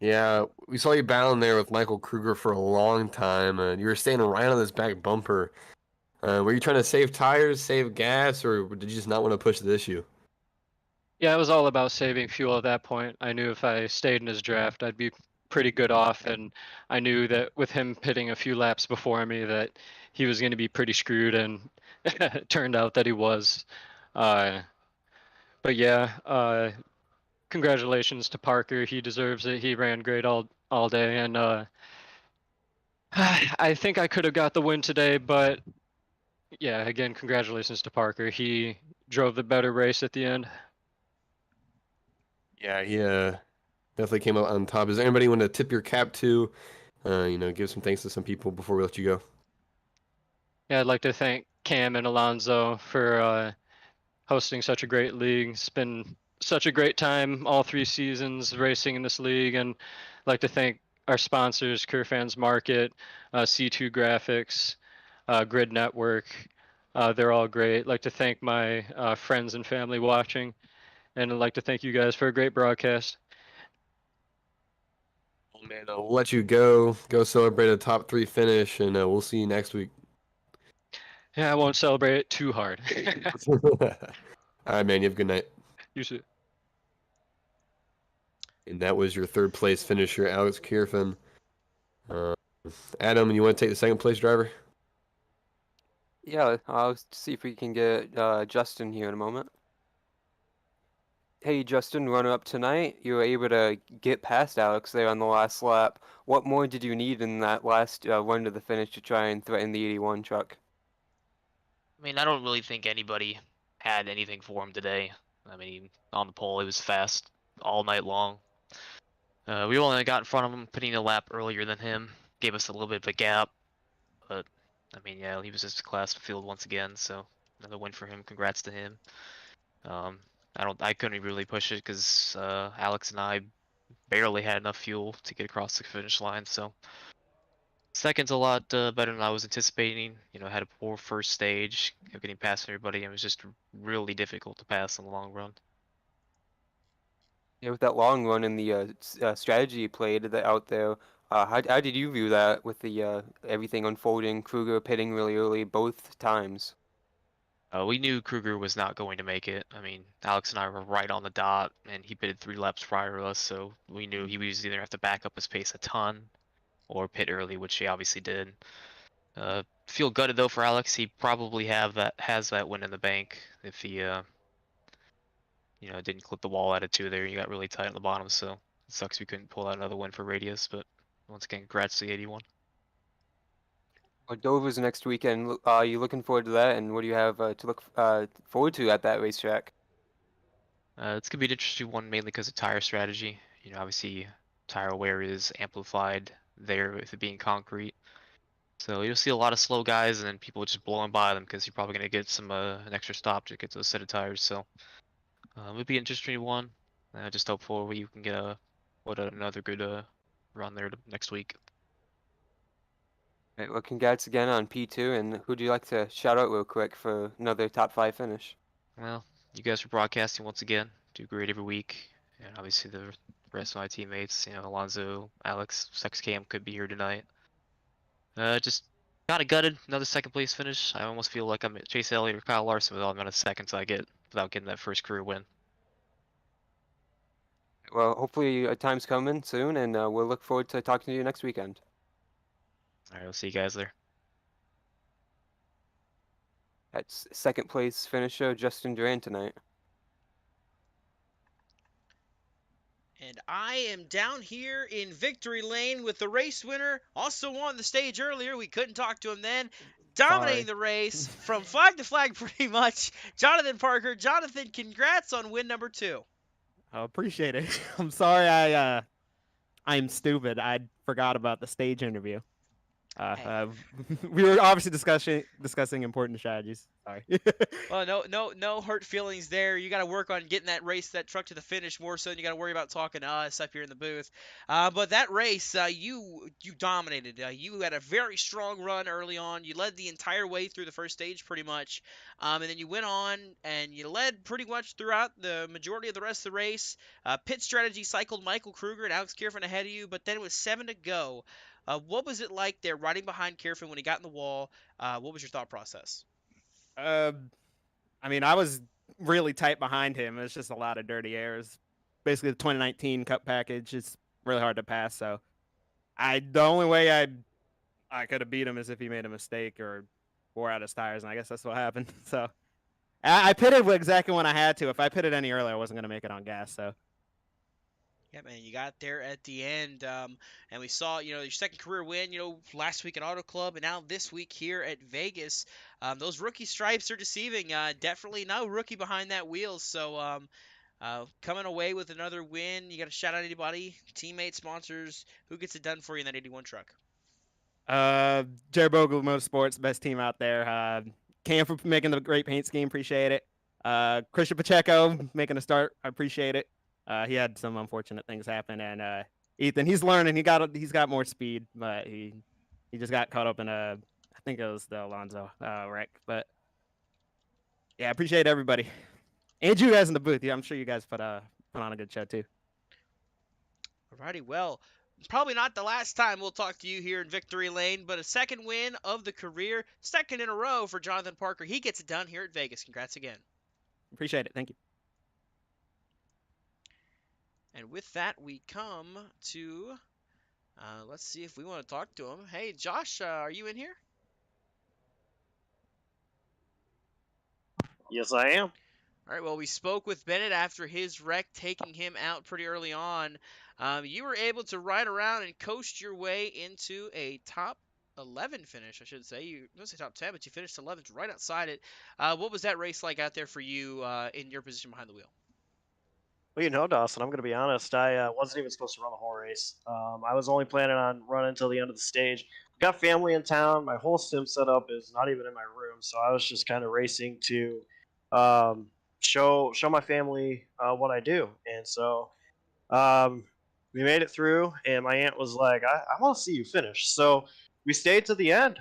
Yeah, we saw you battling there with Michael Kruger for a long time, and you were staying right on this back bumper. Were you trying to save tires, save gas, or did you just not want to push the issue? Yeah, it was all about saving fuel at that point. I knew if I stayed in his draft, I'd be pretty good off, and I knew that with him pitting a few laps before me that he was going to be pretty screwed, and it turned out that he was. But yeah, congratulations to Parker. He deserves it. He ran great all day, and I think I could have got the win today, but yeah, again, congratulations to Parker. He drove the better race at the end. Yeah, he definitely came out on top. Is there anybody you want to tip your cap to? Give some thanks to some people before we let you go. Yeah, I'd like to thank Cam and Alonzo for hosting such a great league. It's been such a great time all 3 seasons racing in this league, and I'd like to thank our sponsors, Kerfans Market, C2 Graphics, Grid Network. They're all great. I'd like to thank my friends and family watching, and I'd like to thank you guys for a great broadcast. Oh, man, we'll let you go celebrate a top 3 finish, and we'll see you next week. Yeah, I won't celebrate it too hard. All right, man. You have a good night. You too. And that was your 3rd place finisher, Alex Carefin. Adam, you want to take the 2nd place driver? Yeah, I'll see if we can get Justin here in a moment. Hey, Justin, runner-up tonight. You were able to get past Alex there on the last lap. What more did you need in that last run to the finish to try and threaten the 81 truck? I mean, I don't really think anybody had anything for him today. I mean, on the pole, he was fast all night long. We only got in front of him, putting a lap earlier than him. Gave us a little bit of a gap. But, I mean, yeah, he was just a class field once again, so another win for him. Congrats to him. I couldn't really push it because Alex and I barely had enough fuel to get across the finish line, so second's a lot better than I was anticipating. I had a poor first stage, getting past everybody. It was just really difficult to pass in the long run. Yeah, with that long run and the strategy you played out there, how did you view that with the everything unfolding, Kruger pitting really early both times? We knew Kruger was not going to make it. I mean, Alex and I were right on the dot, and he pitted 3 laps prior to us, so we knew he was either have to back up his pace a ton or pit early, which he obviously did. Feel gutted though for Alex. He probably has that win in the bank if he didn't clip the wall out of 2 there. He got really tight on the bottom, so it sucks we couldn't pull out another win for Radius, but once again, congrats to the 81. Well, Dover's next weekend. Are you looking forward to that, and what do you have to look forward to at that racetrack? It's gonna be an interesting one, mainly because of tire strategy. Obviously, tire wear is amplified there with it being concrete. So you'll see a lot of slow guys, and then people just blowing by them because you're probably gonna get some an extra stop to get those set of tires. So it'll be an interesting one. I just hope for you can get another good run there next week. Right, well, congrats again on P2, and who'd you like to shout out real quick for another top 5 finish? Well, you guys for broadcasting once again. Do great every week, and obviously the the rest of my teammates. You know, Alonso, Alex, SexCam could be here tonight. Just kind of gutted. Another second place finish. I almost feel like I'm Chase Elliott or Kyle Larson with all the amount of seconds I get without getting that first career win. Well, hopefully a time's coming soon, and we'll look forward to talking to you next weekend. All right, we'll see you guys there. That's second place finisher Justin Duran tonight. And I am down here in victory lane with the race winner, also on the stage earlier. We couldn't talk to him then. Dominating the race from flag to flag pretty much. Jonathan Parker. Jonathan, congrats on win number 2. I appreciate it. I'm sorry I'm stupid. I forgot about the stage interview. We were obviously discussing important strategies. Sorry. Well, no hurt feelings there. You got to work on getting that truck to the finish more so than you got to worry about talking to us up here in the booth. But that race, you dominated. You had a very strong run early on. You led the entire way through the first stage pretty much, and then you went on and you led pretty much throughout the majority of the rest of the race. Pit strategy cycled Michael Kruger and Alex Carefin ahead of you, but then it was 7 to go. What was it like there riding behind Carefin when he got in the wall? What was your thought process? I mean, I was really tight behind him. It's just a lot of dirty airs. Basically, the 2019 Cup package is really hard to pass. So, the only way I could have beat him is if he made a mistake or wore out his tires, and I guess that's what happened. So, I pitted exactly when I had to. If I pitted any earlier, I wasn't going to make it on gas. So. Yeah, man, you got there at the end, and we saw, your second career win, last week at Auto Club, and now this week here at Vegas. Those rookie stripes are deceiving. Definitely no rookie behind that wheel. So, coming away with another win. You got to shout out anybody, teammates, sponsors, who gets it done for you in that 81 truck? Jared Bogle Motorsports, best team out there. Cam for making the great paint scheme, appreciate it. Christian Pacheco making a start, I appreciate it. He had some unfortunate things happen, and Ethan, he's learning. He's got more speed, but he just got caught up in I think it was the Alonso wreck. But yeah, I appreciate everybody, and you guys in the booth. Yeah, I'm sure you guys put on a good show too. Alrighty, well, probably not the last time we'll talk to you here in Victory Lane, but a second win of the career, second in a row for Jonathan Parker. He gets it done here at Vegas. Congrats again. Appreciate it. Thank you. And with that, we come to, let's see if we want to talk to him. Hey, Josh, are you in here? Yes, I am. All right, well, we spoke with Bennett after his wreck, taking him out pretty early on. You were able to ride around and coast your way into a top 11 finish, I should say. You don't say top 10, but you finished 11th, right outside it. What was that race like out there for you in your position behind the wheel? Well, Dawson, I'm going to be honest. I wasn't even supposed to run the whole race. I was only planning on running until the end of the stage. Got family in town. My whole sim setup is not even in my room, so I was just kind of racing to show my family what I do. And so we made it through, and my aunt was like, I want to see you finish. So we stayed to the end.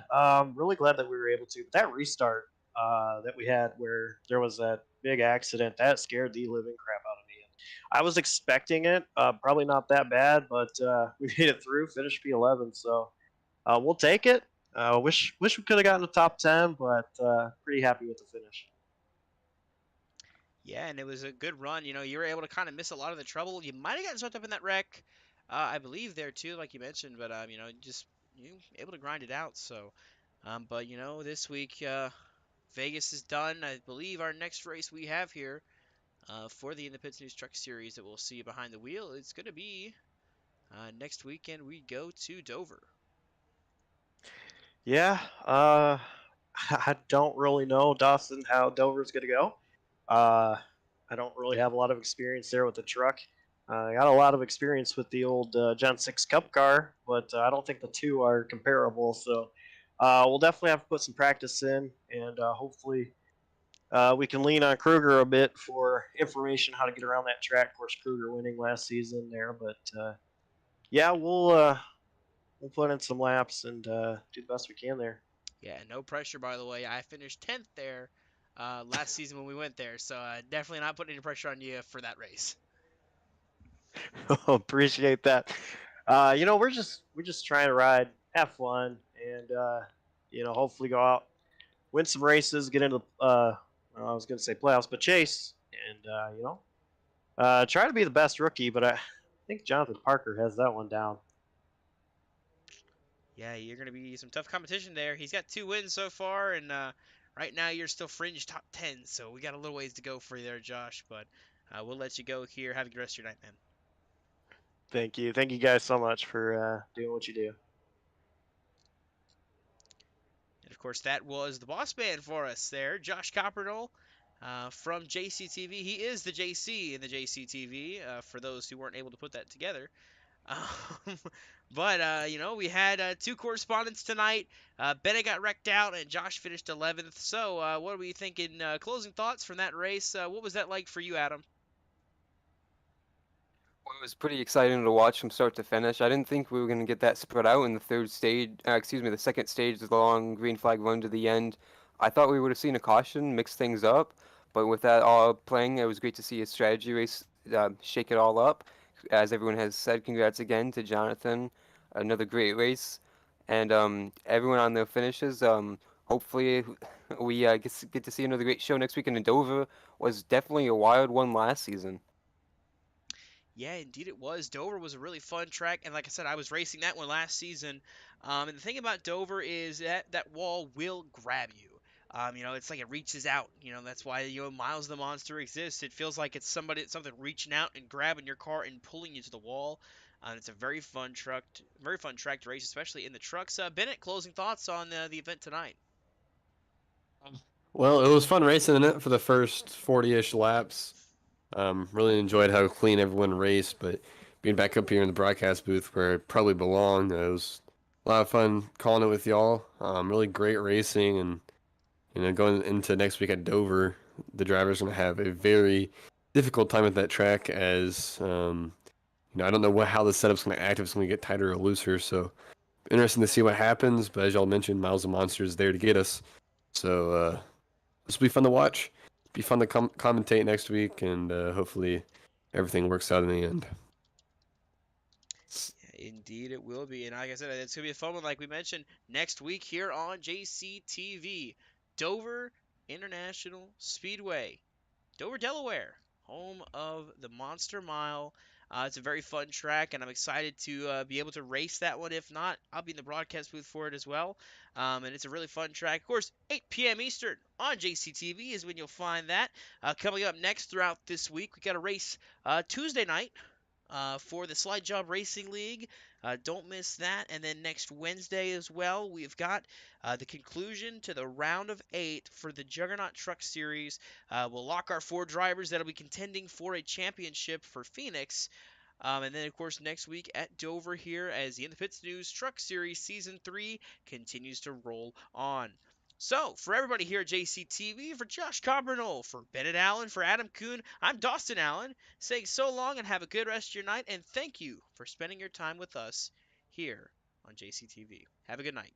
Really glad that we were able to. But that restart that we had where there was that big accident, that scared the living crap out of me. I was expecting it, probably not that bad, but we made it through, finished P11, so we'll take it. Wish we could have gotten the top 10, but pretty happy with the finish. Yeah, and it was a good run. You were able to kind of miss a lot of the trouble. You might have gotten swept up in that wreck, I believe, there too, like you mentioned, but just able to grind it out. So, but this week Vegas is done. I believe our next race we have here for the InThePitsNews Truck Series that we'll see behind the wheel, it's going to be next weekend. We go to Dover. Yeah, I don't really know, Dawson, how Dover's going to go. I don't really have a lot of experience there with the truck. I got a lot of experience with the old Gen 6 Cup car, but I don't think the two are comparable. So we'll definitely have to put some practice in, and hopefully we can lean on Kruger a bit for information how to get around that track. Of course, Kruger winning last season there, but yeah, we'll put in some laps and do the best we can there. Yeah, no pressure, by the way. I finished 10th there last season when we went there, so definitely not putting any pressure on you for that race. Appreciate that. We're just trying to ride, have fun, and hopefully go out, win some races, get into I was gonna say playoffs, but chase, and try to be the best rookie. But I think Jonathan Parker has that one down. Yeah, you're going to be some tough competition there. He's got 2 wins so far, and right now you're still fringe top 10, so we got a little ways to go for you there, Josh. But we'll let you go here. Have a good rest of your night, man. Thank you guys so much for doing what you do. And of course, that was the boss man for us there, Josh Coppernoll from JCTV. He is the JC in the JCTV, for those who weren't able to put that together. Um, but we had 2 correspondents tonight. Bennett got wrecked out, and Josh finished 11th. So, what are we thinking? Closing thoughts from that race? What was that like for you, Adam? Well, it was pretty exciting to watch from start to finish. I didn't think we were going to get that spread out in the the second stage, the long green flag run to the end. I thought we would have seen a caution, mix things up, but with that all playing, it was great to see a strategy race shake it all up. As everyone has said, congrats again to Jonathan. Another great race. And everyone on their finishes. Hopefully, we get to see another great show next week. And Dover was definitely a wild one last season. Yeah, indeed it was. Dover was a really fun track, and like I said, I was racing that one last season. And the thing about Dover is that wall will grab you. It's like it reaches out. That's why Miles the Monster exists. It feels like it's something reaching out and grabbing your car and pulling you to the wall. It's a very fun track to race, especially in the trucks. Bennett, closing thoughts on the event tonight? Well, it was fun racing in it for the first 40-ish laps. Really enjoyed how clean everyone raced, but being back up here in the broadcast booth where it probably belonged, it was a lot of fun calling it with y'all. Really great racing, and going into next week at Dover, the driver's going to have a very difficult time at that track as I don't know how the setup's going to act, if it's going to get tighter or looser. So interesting to see what happens. But as y'all mentioned, Miles the Monster is there to get us. So this will be fun to watch. Be fun to commentate next week, and hopefully everything works out in the end. Indeed, it will be. And like I said, it's going to be a fun one, like we mentioned, next week here on JCTV. Dover International Speedway, Dover, Delaware, home of the Monster Mile. It's a very fun track, and I'm excited to be able to race that one. If not, I'll be in the broadcast booth for it as well. And it's a really fun track. Of course, 8 p.m. Eastern on JCTV is when you'll find that. Coming up next throughout this week, we got a race Tuesday night for the Slide Job Racing League. Don't miss that. And then next Wednesday as well, we've got the conclusion to the round of 8 for the Juggernaut Truck Series. We'll lock our 4 drivers that'll be contending for a championship for Phoenix. And then, of course, next week at Dover here as the InThePitsNews Truck Series Season 3 continues to roll on. So, for everybody here at JCTV, for Josh Cobbernoll, for Bennett Allen, for Adam Kuhn, I'm Dawson Allen, saying so long and have a good rest of your night, and thank you for spending your time with us here on JCTV. Have a good night.